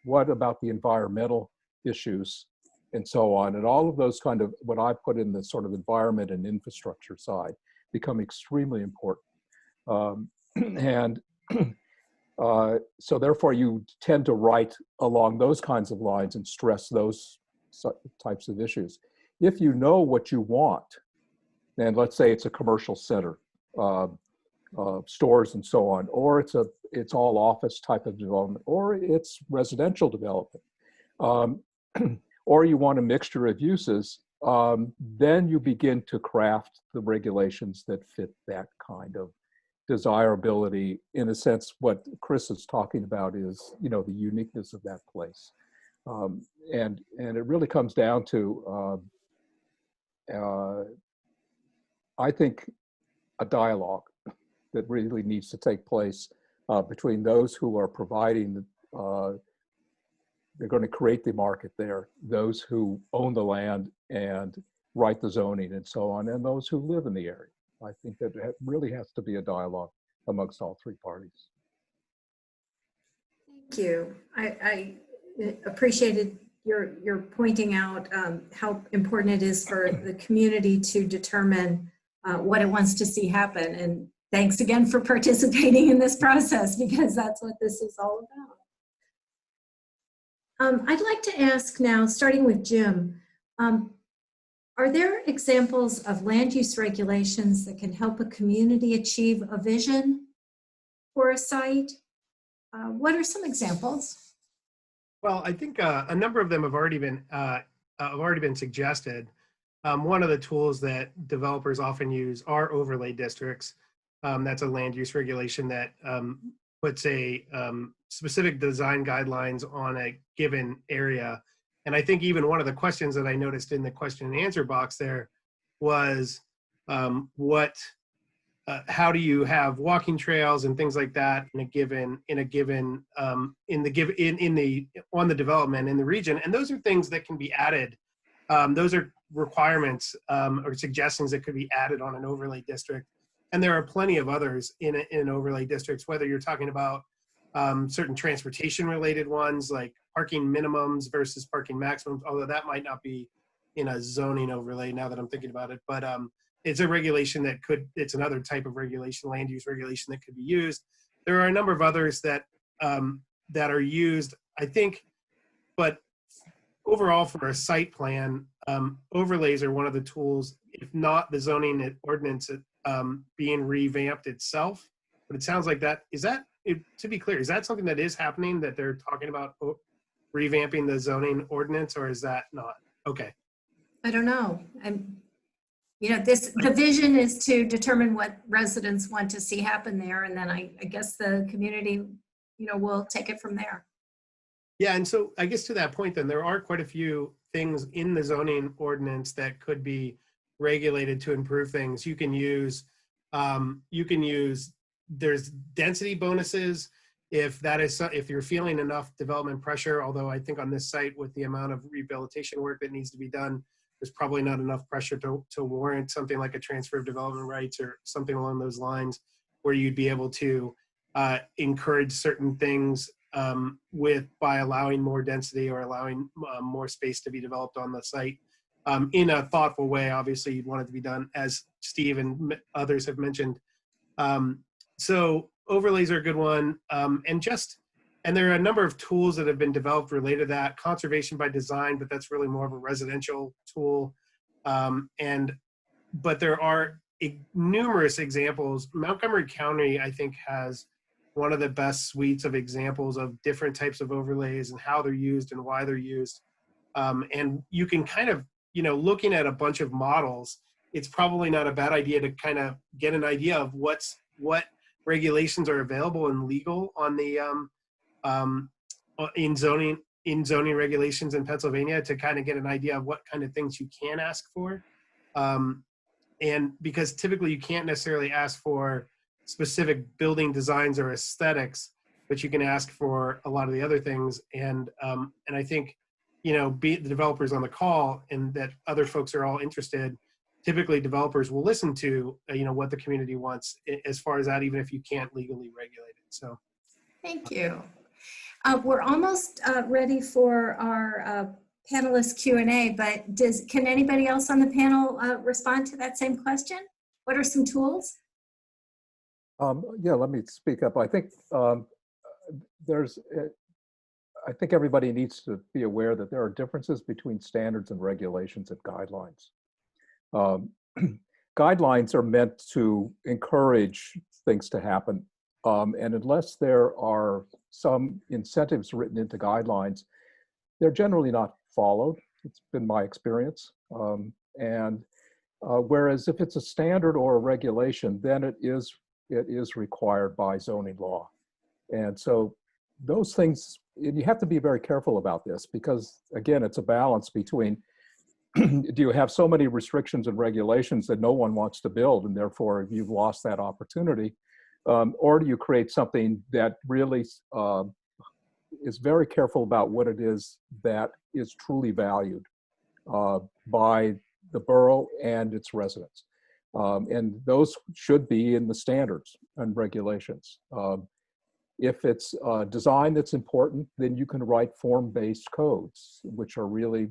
What about the environmental issues and so on? And all of those kind of, what I put in the sort of environment and infrastructure side, become extremely important. So therefore you tend to write along those kinds of lines and stress those types of issues. If you know what you want, and let's say it's a commercial center, stores and so on, or it's all office type of development, or it's residential development, or you want a mixture of uses, then you begin to craft the regulations that fit that kind of desirability. In a sense, what Chris is talking about is, you know, the uniqueness of that place. And it really comes down to, I think, a dialogue that really needs to take place between those who are providing, they're going to create the market there, those who own the land and write the zoning and so on, and those who live in the area. I think that it really has to be a dialogue amongst all three parties. Thank you. I appreciated your pointing out how important it is for the community to determine what it wants to see happen. And thanks again for participating in this process, because that's what this is all about. I'd like to ask now, starting with Jim, are there examples of land use regulations that can help a community achieve a vision for a site? What are some examples? Well, I think a number of them have already been suggested. One of the tools that developers often use are overlay districts. That's a land use regulation that puts a specific design guidelines on a given area. And I think even one of the questions that I noticed in the question and answer box there was how do you have walking trails and things like that on the development in the region? And those are things that can be added. Those are requirements or suggestions that could be added on an overlay district. And there are plenty of others in overlay districts, whether you're talking about certain transportation related ones like parking minimums versus parking maximums, although that might not be in a zoning overlay now that I'm thinking about it. But it's a regulation it's another type of regulation, land use regulation that could be used. There are a number of others that are used, I think, but overall for a site plan, overlays are one of the tools, if not the zoning ordinance being revamped itself. But it sounds like to be clear, is that something that is happening, that they're talking about revamping the zoning ordinance, or is that not? Okay. I don't know. The vision is to determine what residents want to see happen there, and then I guess the community, will take it from there. Yeah, and so I guess to that point, then there are quite a few things in the zoning ordinance that could be regulated to improve things. You can use, there's density bonuses if you're feeling enough development pressure. Although I think on this site, with the amount of rehabilitation work that needs to be done, there's probably not enough pressure to warrant something like a transfer of development rights or something along those lines, where you'd be able to encourage certain things by allowing more density or allowing more space to be developed on the site in a thoughtful way. Obviously, you'd want it to be done, as Steve and others have mentioned. So overlays are a good one. And there are a number of tools that have been developed related to that. Conservation by design, but that's really more of a residential tool. But there are numerous examples. Montgomery County, I think, has one of the best suites of examples of different types of overlays and how they're used and why they're used. And you can kind of, looking at a bunch of models, it's probably not a bad idea to kind of get an idea of what regulations are available and legal on the in zoning regulations in Pennsylvania, to kind of get an idea of what kind of things you can ask for. And because typically you can't necessarily ask for specific building designs or aesthetics, but you can ask for a lot of the other things. And I think, be it the developers on the call and that other folks are all interested, typically developers will listen to, what the community wants as far as that, even if you can't legally regulate it. So. Thank you. We're almost ready for our panelist Q&A, but can anybody else on the panel respond to that same question? What are some tools? Yeah, let me speak up. I think I think everybody needs to be aware that there are differences between standards and regulations and guidelines. Guidelines are meant to encourage things to happen. And unless there are some incentives written into guidelines, they're generally not followed. It's been my experience. Whereas if it's a standard or a regulation, then it is required by zoning law. And so those things, and you have to be very careful about this, because again, it's a balance between, do you have so many restrictions and regulations that no one wants to build, and therefore you've lost that opportunity? Or do you create something that really is very careful about what it is that is truly valued by the borough and its residents? And those should be in the standards and regulations. If it's design that's important, then you can write form-based codes, which are really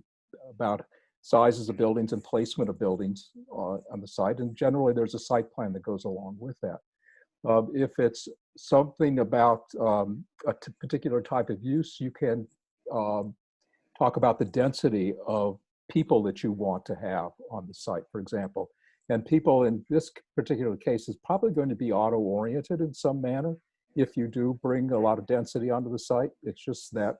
about sizes of buildings and placement of buildings on the site. And generally, there's a site plan that goes along with that. If it's something about a particular type of use, you can talk about the density of people that you want to have on the site, for example. And people in this particular case is probably going to be auto-oriented in some manner. If you do bring a lot of density onto the site, it's just that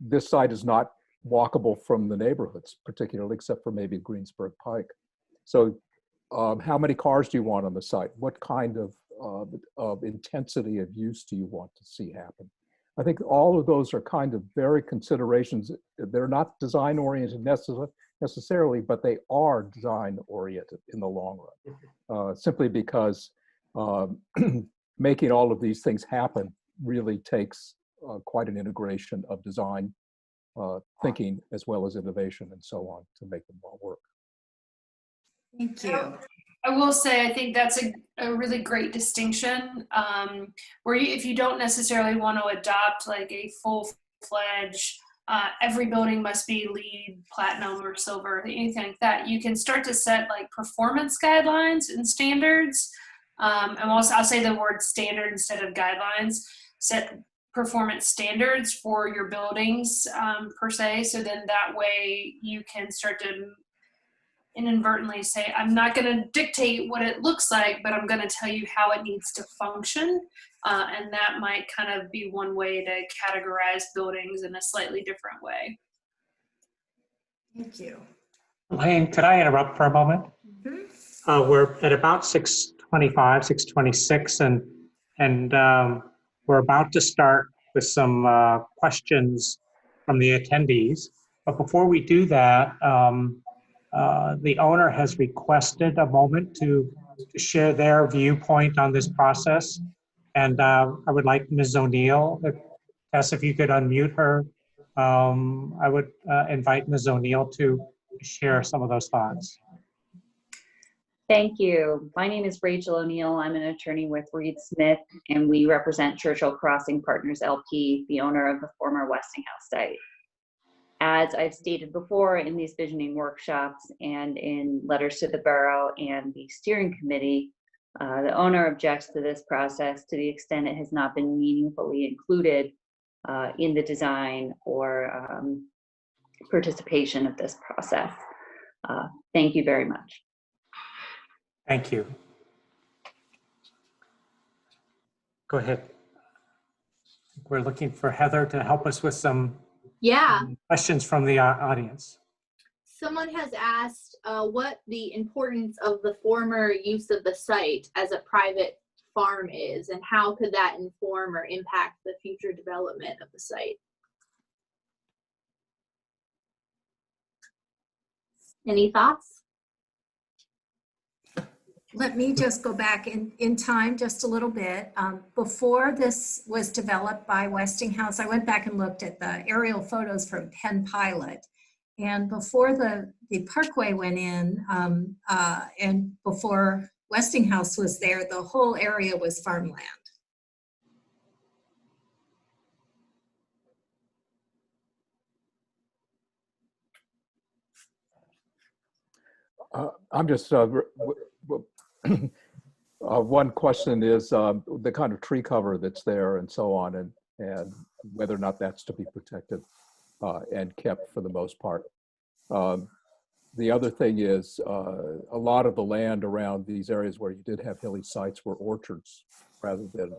this site is not walkable from the neighborhoods, particularly, except for maybe Greensburg Pike. So how many cars do you want on the site? What kind of intensity of use do you want to see happen? I think all of those are kind of very considerations. They're not design oriented necessarily, but they are design oriented in the long run, simply because making all of these things happen really takes quite an integration of design thinking as well as innovation and so on to make them all work. Thank you. I will say, I think that's a really great distinction, where if you don't necessarily want to adopt like a full-fledged, every building must be LEED, platinum, or silver, anything like that, you can start to set like performance guidelines and standards. And I'll say the word standard instead of guidelines. Set performance standards for your buildings per se. So then that way you can start to inadvertently say, I'm not going to dictate what it looks like, but I'm going to tell you how it needs to function. And that might kind of be one way to categorize buildings in a slightly different way. Thank you. Elaine, could I interrupt for a moment? Mhm. We're at about 6:25, 6:26, and we're about to start with some questions from the attendees. But before we do that, the owner has requested a moment to share their viewpoint on this process. And I would like Ms. O'Neill, Tess, if you could unmute her, I would invite Ms. O'Neill to share some of those thoughts. Thank you. My name is Rachel O'Neill. I'm an attorney with Reed Smith, and we represent Churchill Crossing Partners LP, the owner of the former Westinghouse site. As I've stated before in these visioning workshops and in letters to the borough and the steering committee, the owner objects to this process to the extent it has not been meaningfully included in the design or participation of this process. Thank you very much. Thank you. Go ahead. We're looking for Heather to help us with some questions from the audience. Someone has asked what the importance of the former use of the site as a private farm is, and how could that inform or impact the future development of the site? Any thoughts? Let me just go back in time just a little bit. Before this was developed by Westinghouse, I went back and looked at the aerial photos from Penn Pilot. And before the parkway went in and before Westinghouse was there, the whole area was farmland. I'm just, one question is the kind of tree cover that's there and so on, and whether or not that's to be protected and kept for the most part. The other thing is a lot of the land around these areas where you did have hilly sites were orchards rather than,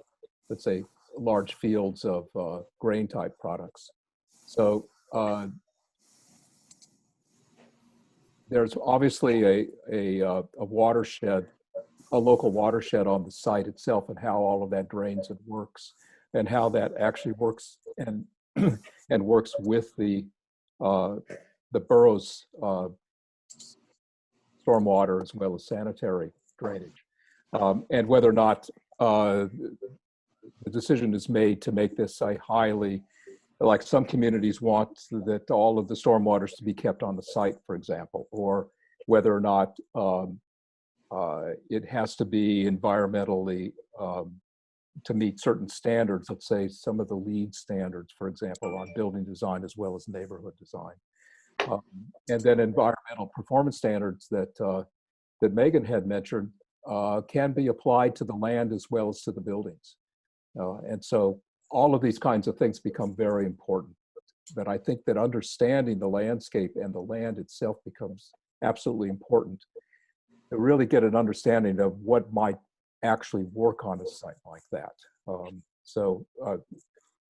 let's say, large fields of grain type products. So there's obviously a watershed, a local watershed on the site itself, and how all of that drains and works, and how that actually works and works with the borough's stormwater as well as sanitary drainage, and whether or not the decision is made to make this a highly, like some communities want that all of the stormwaters to be kept on the site, for example, or whether or not it has to be environmentally to meet certain standards, let's say some of the LEED standards, for example, on building design as well as neighborhood design. And then environmental performance standards that Megan had mentioned can be applied to the land as well as to the buildings. And so all of these kinds of things become very important. But I think that understanding the landscape and the land itself becomes absolutely important to really get an understanding of what might actually work on a site like that.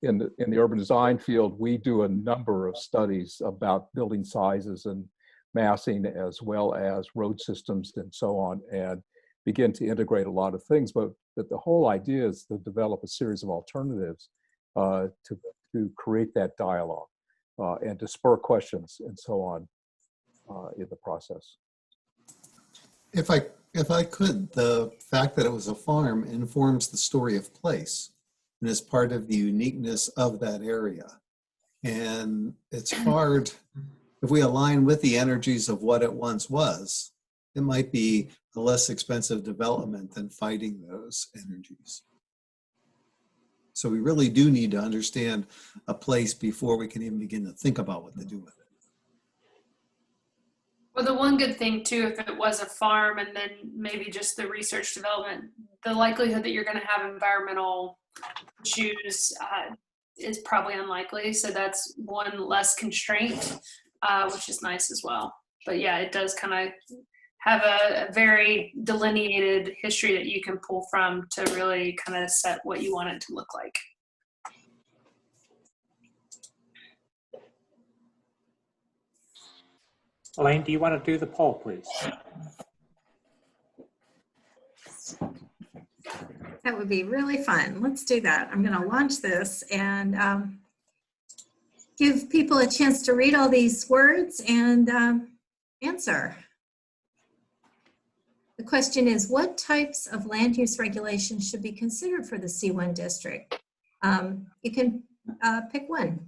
In the urban design field, we do a number of studies about building sizes and massing as well as road systems and so on, and begin to integrate a lot of things. But the whole idea is to develop a series of alternatives to create that dialogue and to spur questions and so on in the process. If I could, the fact that it was a farm informs the story of place and is part of the uniqueness of that area. And it's hard, if we align with the energies of what it once was, it might be a less expensive development than fighting those energies. So we really do need to understand a place before we can even begin to think about what to do with it. Well, the one good thing too, if it was a farm and then maybe just the research development, the likelihood that you're going to have environmental issues is probably unlikely. So that's one less constraint, which is nice as well. But yeah, it does kind of have a very delineated history that you can pull from to really kind of set what you want it to look like. Elaine, do you want to do the poll, please? That would be really fun. Let's do that. I'm going to launch this and give people a chance to read all these words and answer. The question is, what types of land use regulations should be considered for the C1 district? You can pick one.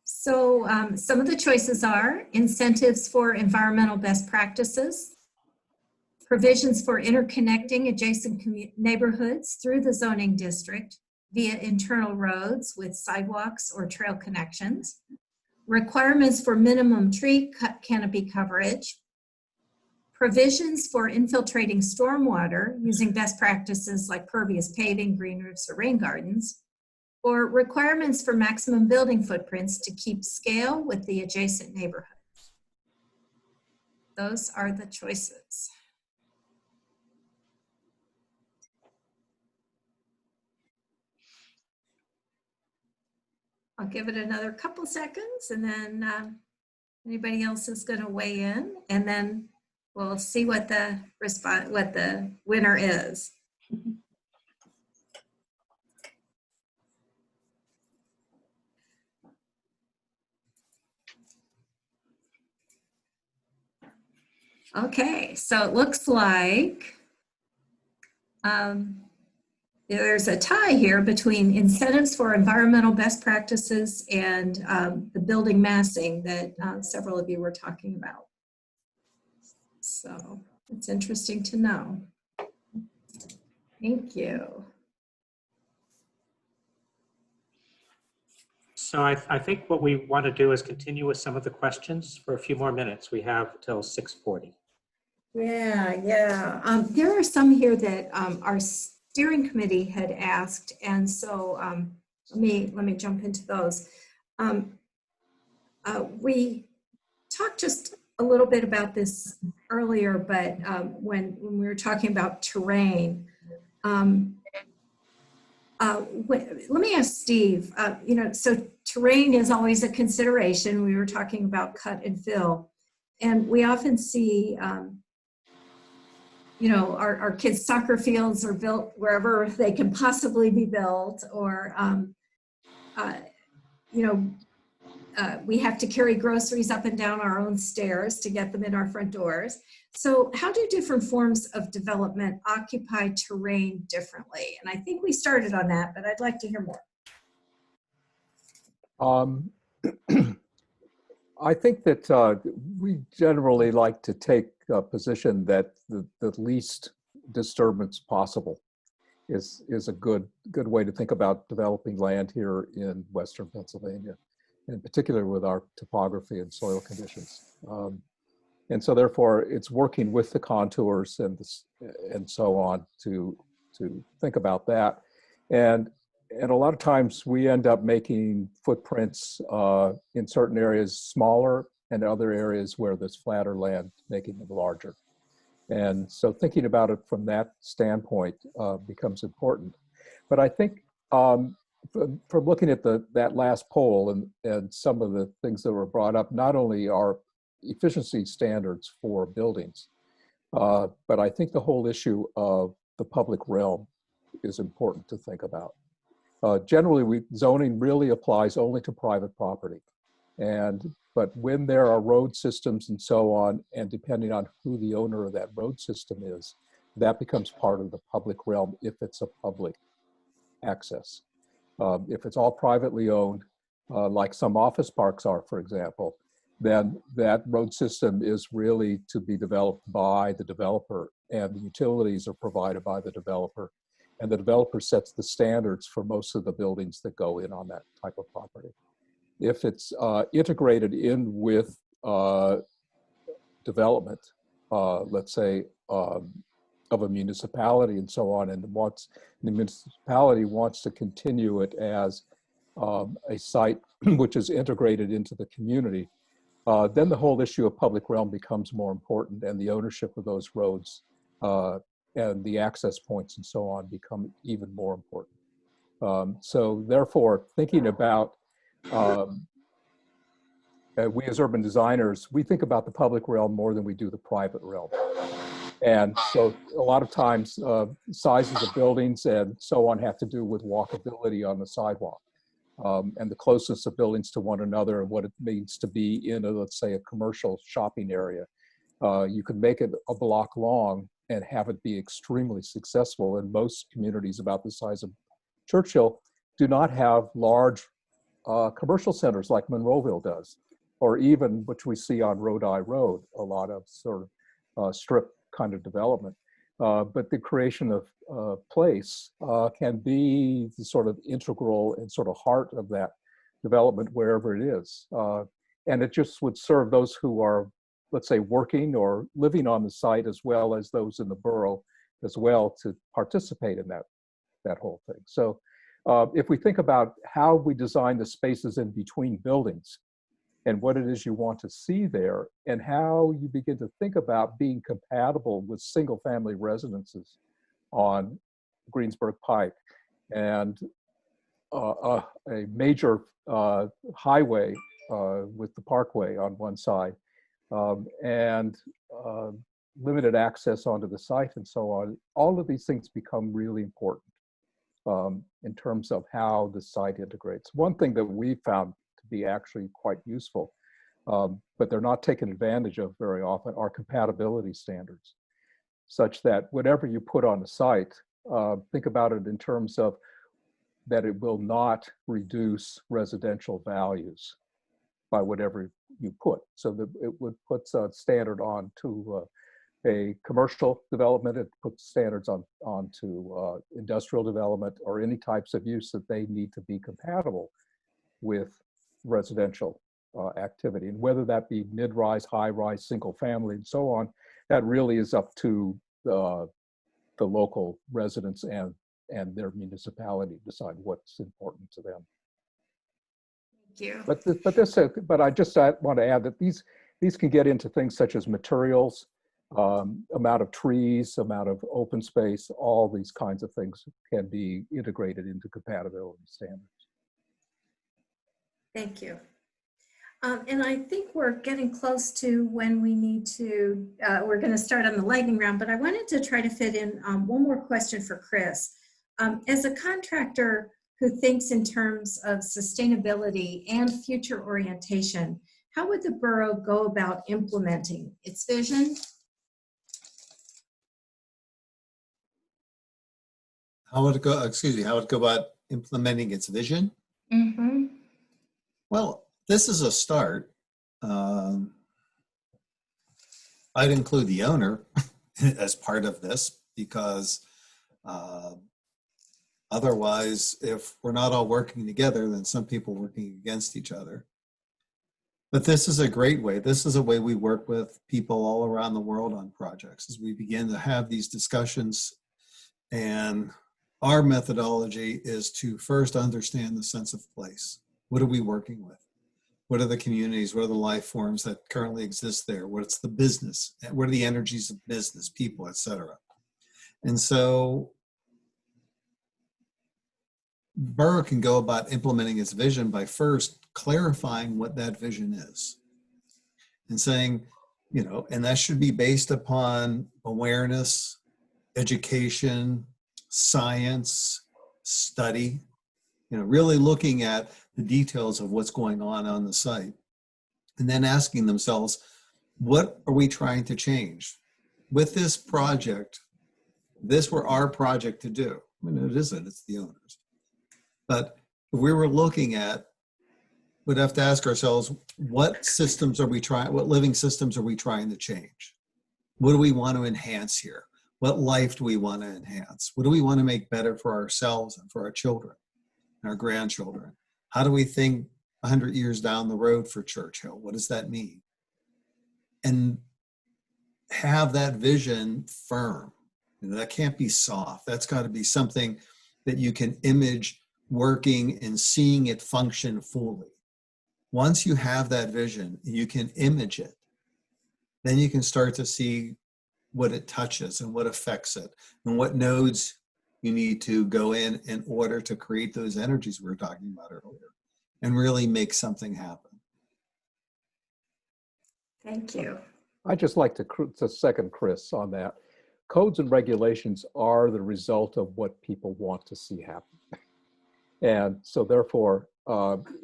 So some of the choices are incentives for environmental best practices, provisions for interconnecting adjacent neighborhoods through the zoning district via internal roads with sidewalks or trail connections, requirements for minimum tree canopy coverage, provisions for infiltrating stormwater using best practices like pervious paving, green roofs, or rain gardens, or requirements for maximum building footprints to keep scale with the adjacent neighborhoods. Those are the choices. I'll give it another couple seconds and then anybody else is going to weigh in, and then we'll see what the winner is. Okay, so it looks like there's a tie here between incentives for environmental best practices and the building massing that several of you were talking about. So it's interesting to know. Thank you. So I think what we want to do is continue with some of the questions for a few more minutes. We have till 6:40. Yeah. There are some here that our steering committee had asked, and so let me jump into those. We talked just a little bit about this earlier, but when we were talking about terrain, let me ask Steve. So terrain is always a consideration. We were talking about cut and fill, and we often see. Our kids' soccer fields are built wherever they can possibly be built, or, we have to carry groceries up and down our own stairs to get them in our front doors. So how do different forms of development occupy terrain differently? And I think we started on that, but I'd like to hear more. I think that we generally like to take a position that the least disturbance possible is a good way to think about developing land here in Western Pennsylvania, in particular with our topography and soil conditions. And so therefore it's working with the contours and so on to think about that. And a lot of times we end up making footprints in certain areas smaller and other areas where there's flatter land, making them larger. And so thinking about it from that standpoint becomes important. But I think from looking at that last poll and some of the things that were brought up, not only are efficiency standards for buildings, but I think the whole issue of the public realm is important to think about. Generally, zoning really applies only to private property. But when there are road systems and so on, and depending on who the owner of that road system is, that becomes part of the public realm if it's a public access. If it's all privately owned, like some office parks are, for example, then that road system is really to be developed by the developer, and the utilities are provided by the developer. And the developer sets the standards for most of the buildings that go in on that type of property. If it's integrated in with development, let's say, of a municipality and so on, and the municipality wants to continue it as a site which is integrated into the community, then the whole issue of public realm becomes more important, and the ownership of those roads and the access points and so on become even more important. So therefore, thinking about, we as urban designers, we think about the public realm more than we do the private realm. And so a lot of times sizes of buildings and so on have to do with walkability on the sidewalk. And the closeness of buildings to one another and what it means to be in a, let's say, a commercial shopping area. You could make it a block long and have it be extremely successful. And most communities about the size of Churchill do not have large commercial centers like Monroeville does, or even which we see on Rodi Road, a lot of sort of strip kind of development. But the creation of place can be the sort of integral and sort of heart of that development wherever it is. And it just would serve those who are, let's say, working or living on the site, as well as those in the borough as well, to participate in that whole thing. So if we think about how we design the spaces in between buildings and what it is you want to see there, and how you begin to think about being compatible with single family residences on Greensburg Pike and a major highway with the parkway on one side, and limited access onto the site and so on, all of these things become really important in terms of how the site integrates. One thing that we found to be actually quite useful, but they're not taken advantage of very often, are compatibility standards, such that whatever you put on the site, think about it in terms of that it will not reduce residential values by whatever you put. So that it would put a standard on to a commercial development, it puts standards onto industrial development or any types of use that they need to be compatible with residential activity. And whether that be mid-rise, high-rise, single family, and so on, that really is up to the local residents and their municipality to decide what's important to them. Thank you. But I just want to add that these can get into things such as materials, amount of trees, amount of open space, all these kinds of things can be integrated into compatibility standards. Thank you. And I think we're getting close to when we need to, we're going to start on the lightning round, but I wanted to try to fit in one more question for Chris. As a contractor who thinks in terms of sustainability and future orientation, how would the borough go about implementing its vision? How would it go, excuse me, how would it go about implementing its vision? Mm-hmm. Well, this is a start. I'd include the owner as part of this, because otherwise, if we're not all working together, then some people working against each other. But this is a great way. This is a way we work with people all around the world on projects, as we begin to have these discussions. And our methodology is to first understand the sense of place. What are we working with? What are the communities? What are the life forms that currently exist there? What's the business? What are the energies of business, people, et cetera? And so Borough can go about implementing its vision by first clarifying what that vision is and saying, you know, and that should be based upon awareness, education, science, study, you know, really looking at the details of what's going on the site, and then asking themselves, what are we trying to change? With this project, this were our project to do. I mean, it isn't, it's the owners. But if we were looking at, we'd have to ask ourselves, what systems are we trying, what living systems are we trying to change? What do we want to enhance here? What life do we want to enhance? What do we want to make better for ourselves and for our children and our grandchildren? How do we think 100 years down the road for Churchill? What does that mean? And have that vision firm. That can't be soft. That's got to be something that you can image working and seeing it function fully. Once you have that vision, you can image it. Then you can start to see what it touches and what affects it and what nodes you need to go in order to create those energies we were talking about earlier and really make something happen. Thank you. I'd just like to second Chris on that. Codes and regulations are the result of what people want to see happen. And so therefore,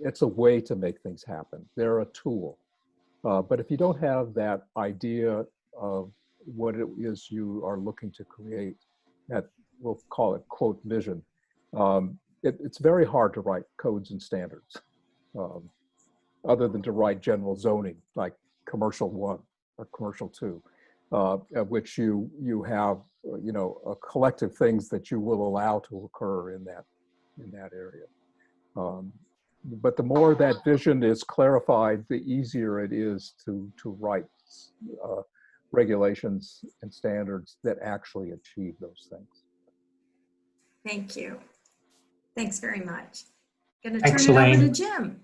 it's a way to make things happen. They're a tool. But if you don't have that idea of what it is you are looking to create, that we'll call it quote vision, it's very hard to write codes and standards, other than to write general zoning like commercial 1 or commercial 2, at which you have a collective things that you will allow to occur in that area. But the more that vision is clarified, the easier it is to write regulations and standards that actually achieve those things. Thank you. Thanks very much. Going to Thanks, turn it over to Elaine. Jim.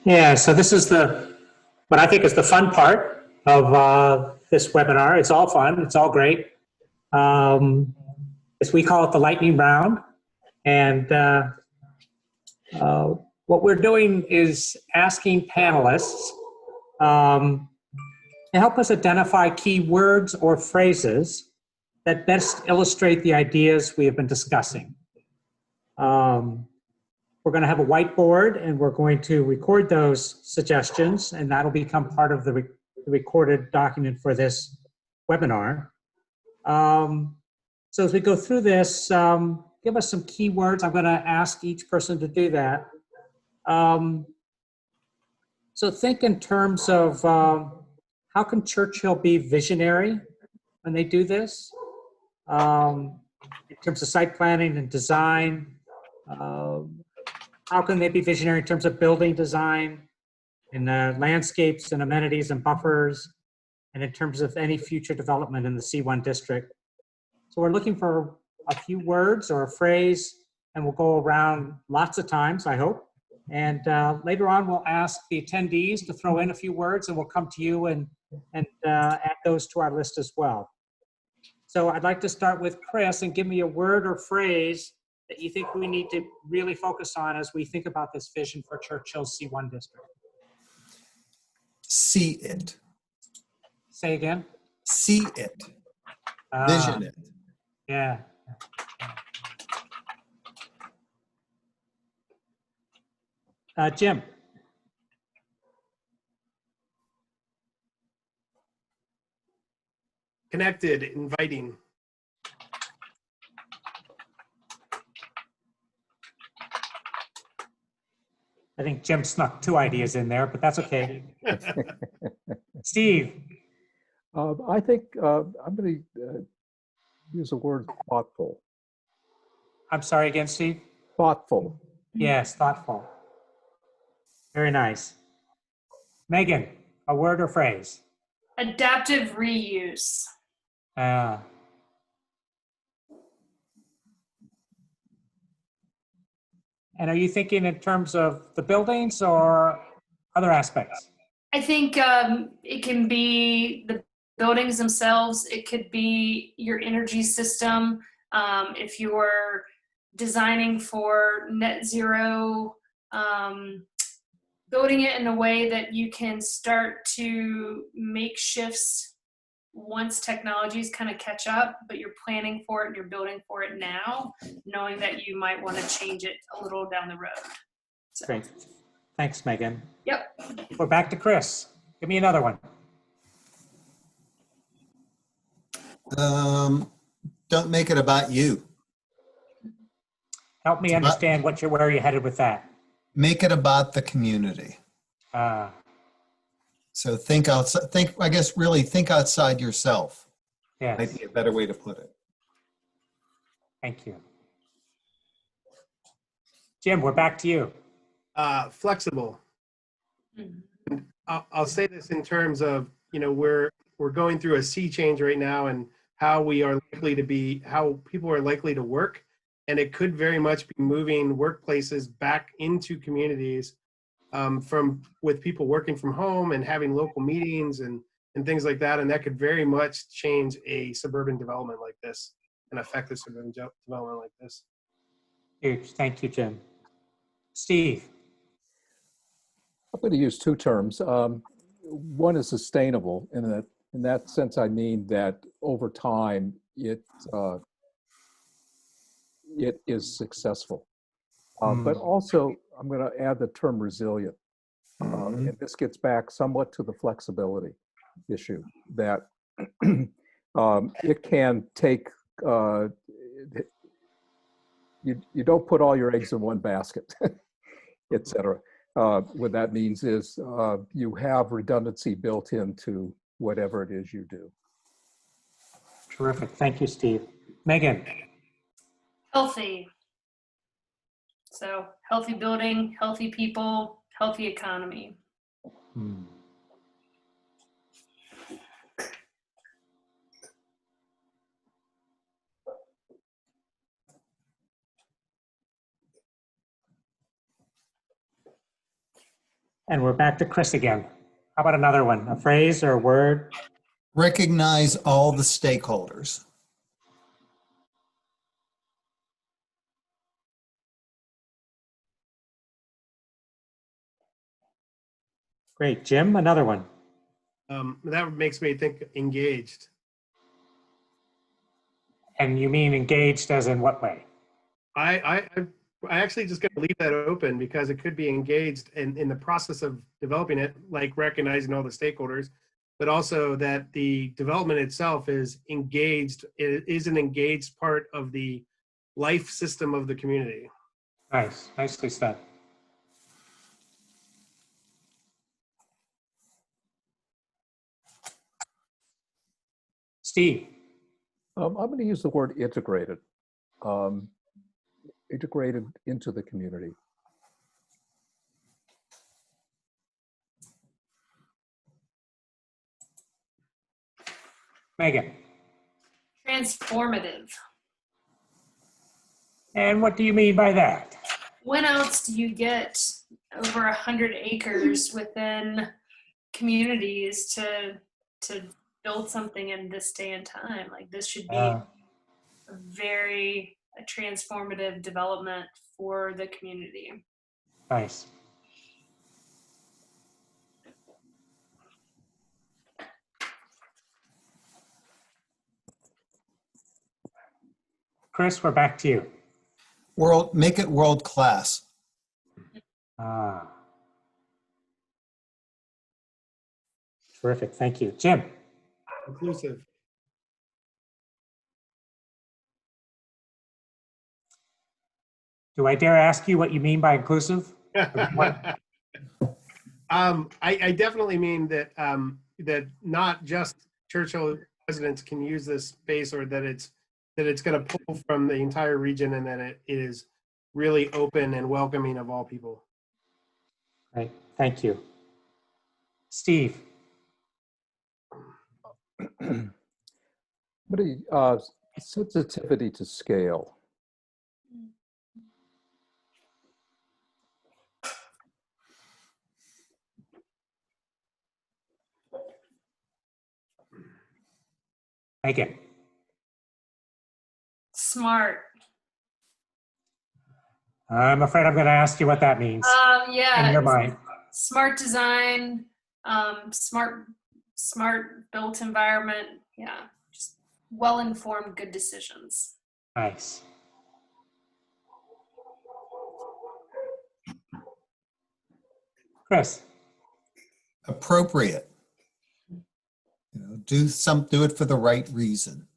Yeah, so this is what I think is the fun part of this webinar. It's all fun. It's all great. As we call it, the lightning round. And what we're doing is asking panelists to help us identify key words or phrases that best illustrate the ideas we have been discussing. We're going to have a whiteboard and we're going to record those suggestions, and that'll become part of the recorded document for this webinar. So as we go through this, give us some keywords. I'm going to ask each person to do that. So think in terms of how can Churchill be visionary when they do this? In terms of site planning and design, how can they be visionary in terms of building design and landscapes and amenities and buffers, and in terms of any future development in the C1 district? So we're looking for a few words or a phrase, and we'll go around lots of times, I hope. And later on, we'll ask the attendees to throw in a few words, and we'll come to you and add those to our list as well. So I'd like to start with Chris, and give me a word or phrase that you think we need to really focus on as we think about this vision for Churchill's C1 district. See it. Say again. See it. Vision it. Yeah. Jim. Connected, inviting. I think Jim snuck 2 ideas in there, but that's okay. Steve. I think I'm going to use the word thoughtful. I'm sorry again, Steve? Thoughtful. Yes, thoughtful. Very nice. Megan, a word or phrase? Adaptive reuse. And are you thinking in terms of the buildings or other aspects? I think it can be the buildings themselves. It could be your energy system. If you're designing for net zero, building it in a way that you can start to make shifts once technologies kind of catch up, but you're planning for it and you're building for it now, knowing that you might want to change it a little down the road. So. Great. Thanks, Megan. Yep. We're back to Chris. Give me another one. Don't make it about you. Help me understand where you're headed with that. Make it about the community. So think outside, really think outside yourself. Yes. Might be a better way to put it. Thank you. Jim, we're back to you. Flexible. I'll say this in terms of, we're we're going through a sea change right now, and how people are likely to work, and it could very much be moving workplaces back into communities with people working from home and having local meetings and things like that, and that could very much change a suburban development like this and affect the suburban development like this. Huge. Thank you, Jim. Steve. I'm going to use two terms. One is sustainable. In that sense, I mean that over time, it is successful. But also, I'm going to add the term resilient. And this gets back somewhat to the flexibility issue, that it can take, you don't put all your eggs in one basket, et cetera. What that means is you have redundancy built into whatever it is you do. Terrific. Thank you, Steve. Megan. Healthy. So healthy building, healthy people, healthy economy. And we're back to Chris again. How about another one? A phrase or a word? Recognize all the stakeholders. Great. Jim, another one. That makes me think engaged. And you mean engaged as in what way? I actually just going to leave that open, because it could be engaged in the process of developing it, like recognizing all the stakeholders, but also that the development itself is engaged, it is an engaged part of the life system of the community. Nice. Nicely said. Steve. I'm going to use the word integrated. Integrated into the community. Megan. Transformative. And what do you mean by that? When else do you get over 100 acres within communities to build something in this day and time? Like, this should be a very transformative development for the community. Nice. Chris, we're back to you. Make it world class. Terrific. Thank you. Jim. Inclusive. Do I dare ask you what you mean by inclusive? I definitely mean that that not just Churchill residents can use this space, or that it's going to pull from the entire region, and that it is really open and welcoming of all people. Right. Thank you. Steve. Sensitivity to scale. Megan. Smart. I'm afraid I'm going to ask you what that means Yeah. in your mind. Smart design, smart built environment. Yeah, just well-informed, good decisions. Nice. Chris. Appropriate. Do it for the right reason.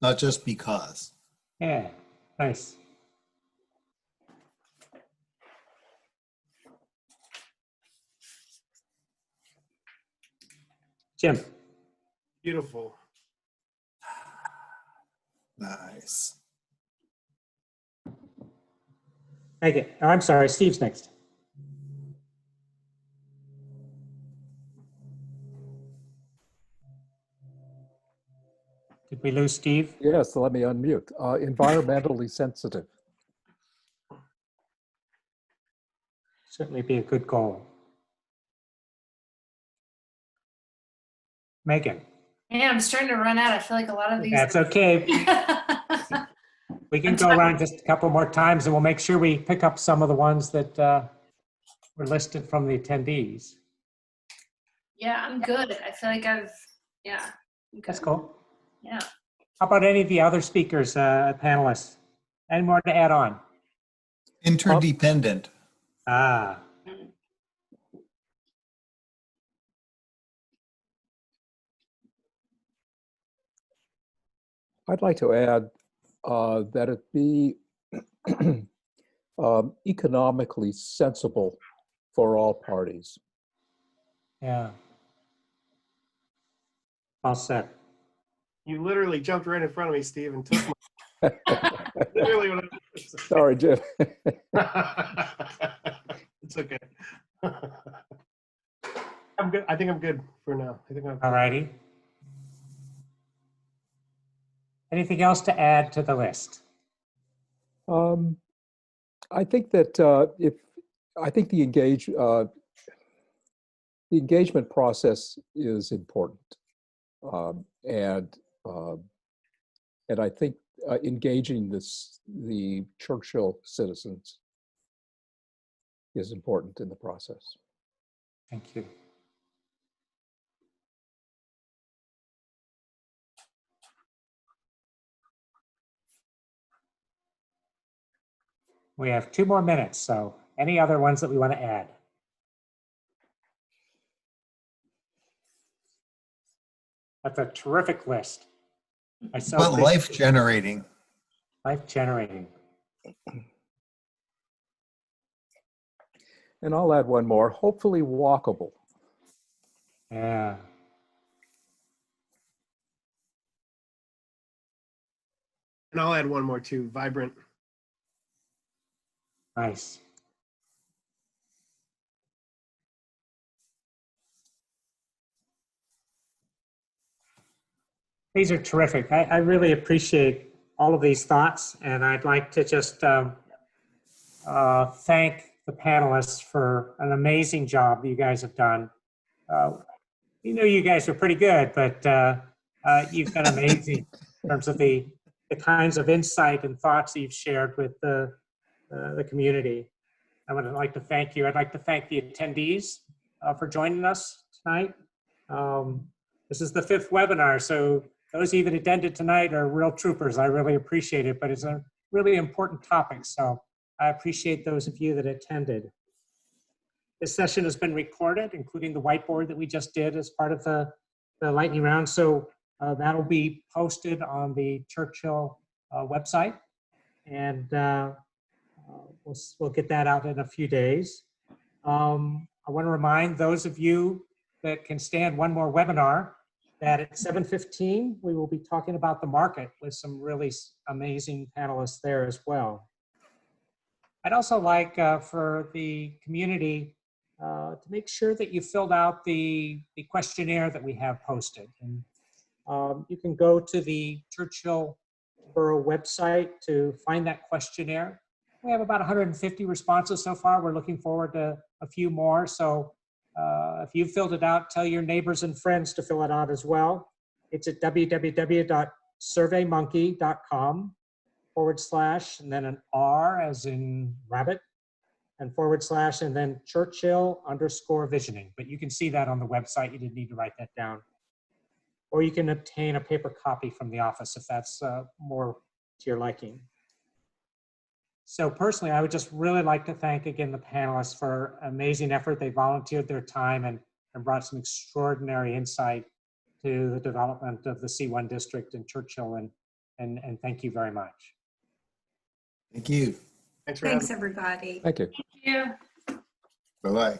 Not just because. Yeah, nice. Jim. Beautiful. Nice. Megan. Oh, I'm sorry, Steve's next. Did we lose Steve? Yes, let me unmute. Environmentally sensitive. Certainly be a good goal. Megan? Yeah, I'm starting to run out. I feel like a lot of these. That's okay. We can go around just a couple more times and we'll make sure we pick up some of the ones that were listed from the attendees. Yeah, I'm good. I feel like I'm good. That's cool. Yeah. How about any of the other speakers, panelists? Any more to add on? Interdependent. Ah, I'd like to add that it be economically sensible for all parties. yeah. All set. You literally jumped right in front of me, Steve, and took my literally what I Sorry, Jim. It's okay. I'm good. I think I'm good for now. I think I'm All righty. Anything else to add to the list? I think that the engagement process is important, and I think engaging the Churchill citizens is important in the process. Thank you. We have 2 more minutes, so any other ones that we want to add? That's a terrific list. I so But appreciate life generating. life generating. And I'll add one more, hopefully walkable. Yeah. And I'll add one more too. Vibrant. Nice. These are terrific. I really appreciate all of these thoughts, and I'd like to just thank the panelists for an amazing job that you guys have done. We knew you guys were pretty good, but you've been amazing in terms of the kinds of insight and thoughts that you've shared with the community. I would like to thank you. I'd like to thank the attendees for joining us tonight. This is the 5th webinar, so those of you that attended tonight are real troopers. I really appreciate it, but it's a really important topic, so I appreciate those of you that attended. This session has been recorded, including the whiteboard that we just did as part of the lightning round, so that'll be posted on the Churchill website, and we'll get that out in a few days. I want to remind those of you that can stand one more webinar that at 7:15 we will be talking about the market with some really amazing panelists there as well. I'd also like for the community to make sure that you filled out the questionnaire that we have posted. And you can go to the Churchill Borough website to find that questionnaire. We have about 150 responses so far. We're looking forward to a few more. So if you filled it out, tell your neighbors and friends to fill it out as well. It's at www.surveymonkey.com / and then an R as in rabbit and / and then Churchill_visioning. But you can see that on the website. You didn't need to write that down. Or you can obtain a paper copy from the office if that's more to your liking. So personally, I would just really like to thank again the panelists for amazing effort. They volunteered their time and brought some extraordinary insight to the development of the C1 district in Churchill, and thank you very much. Thank you. Thanks for having me. Thanks, everybody. Thank you. Thank you. Bye-bye.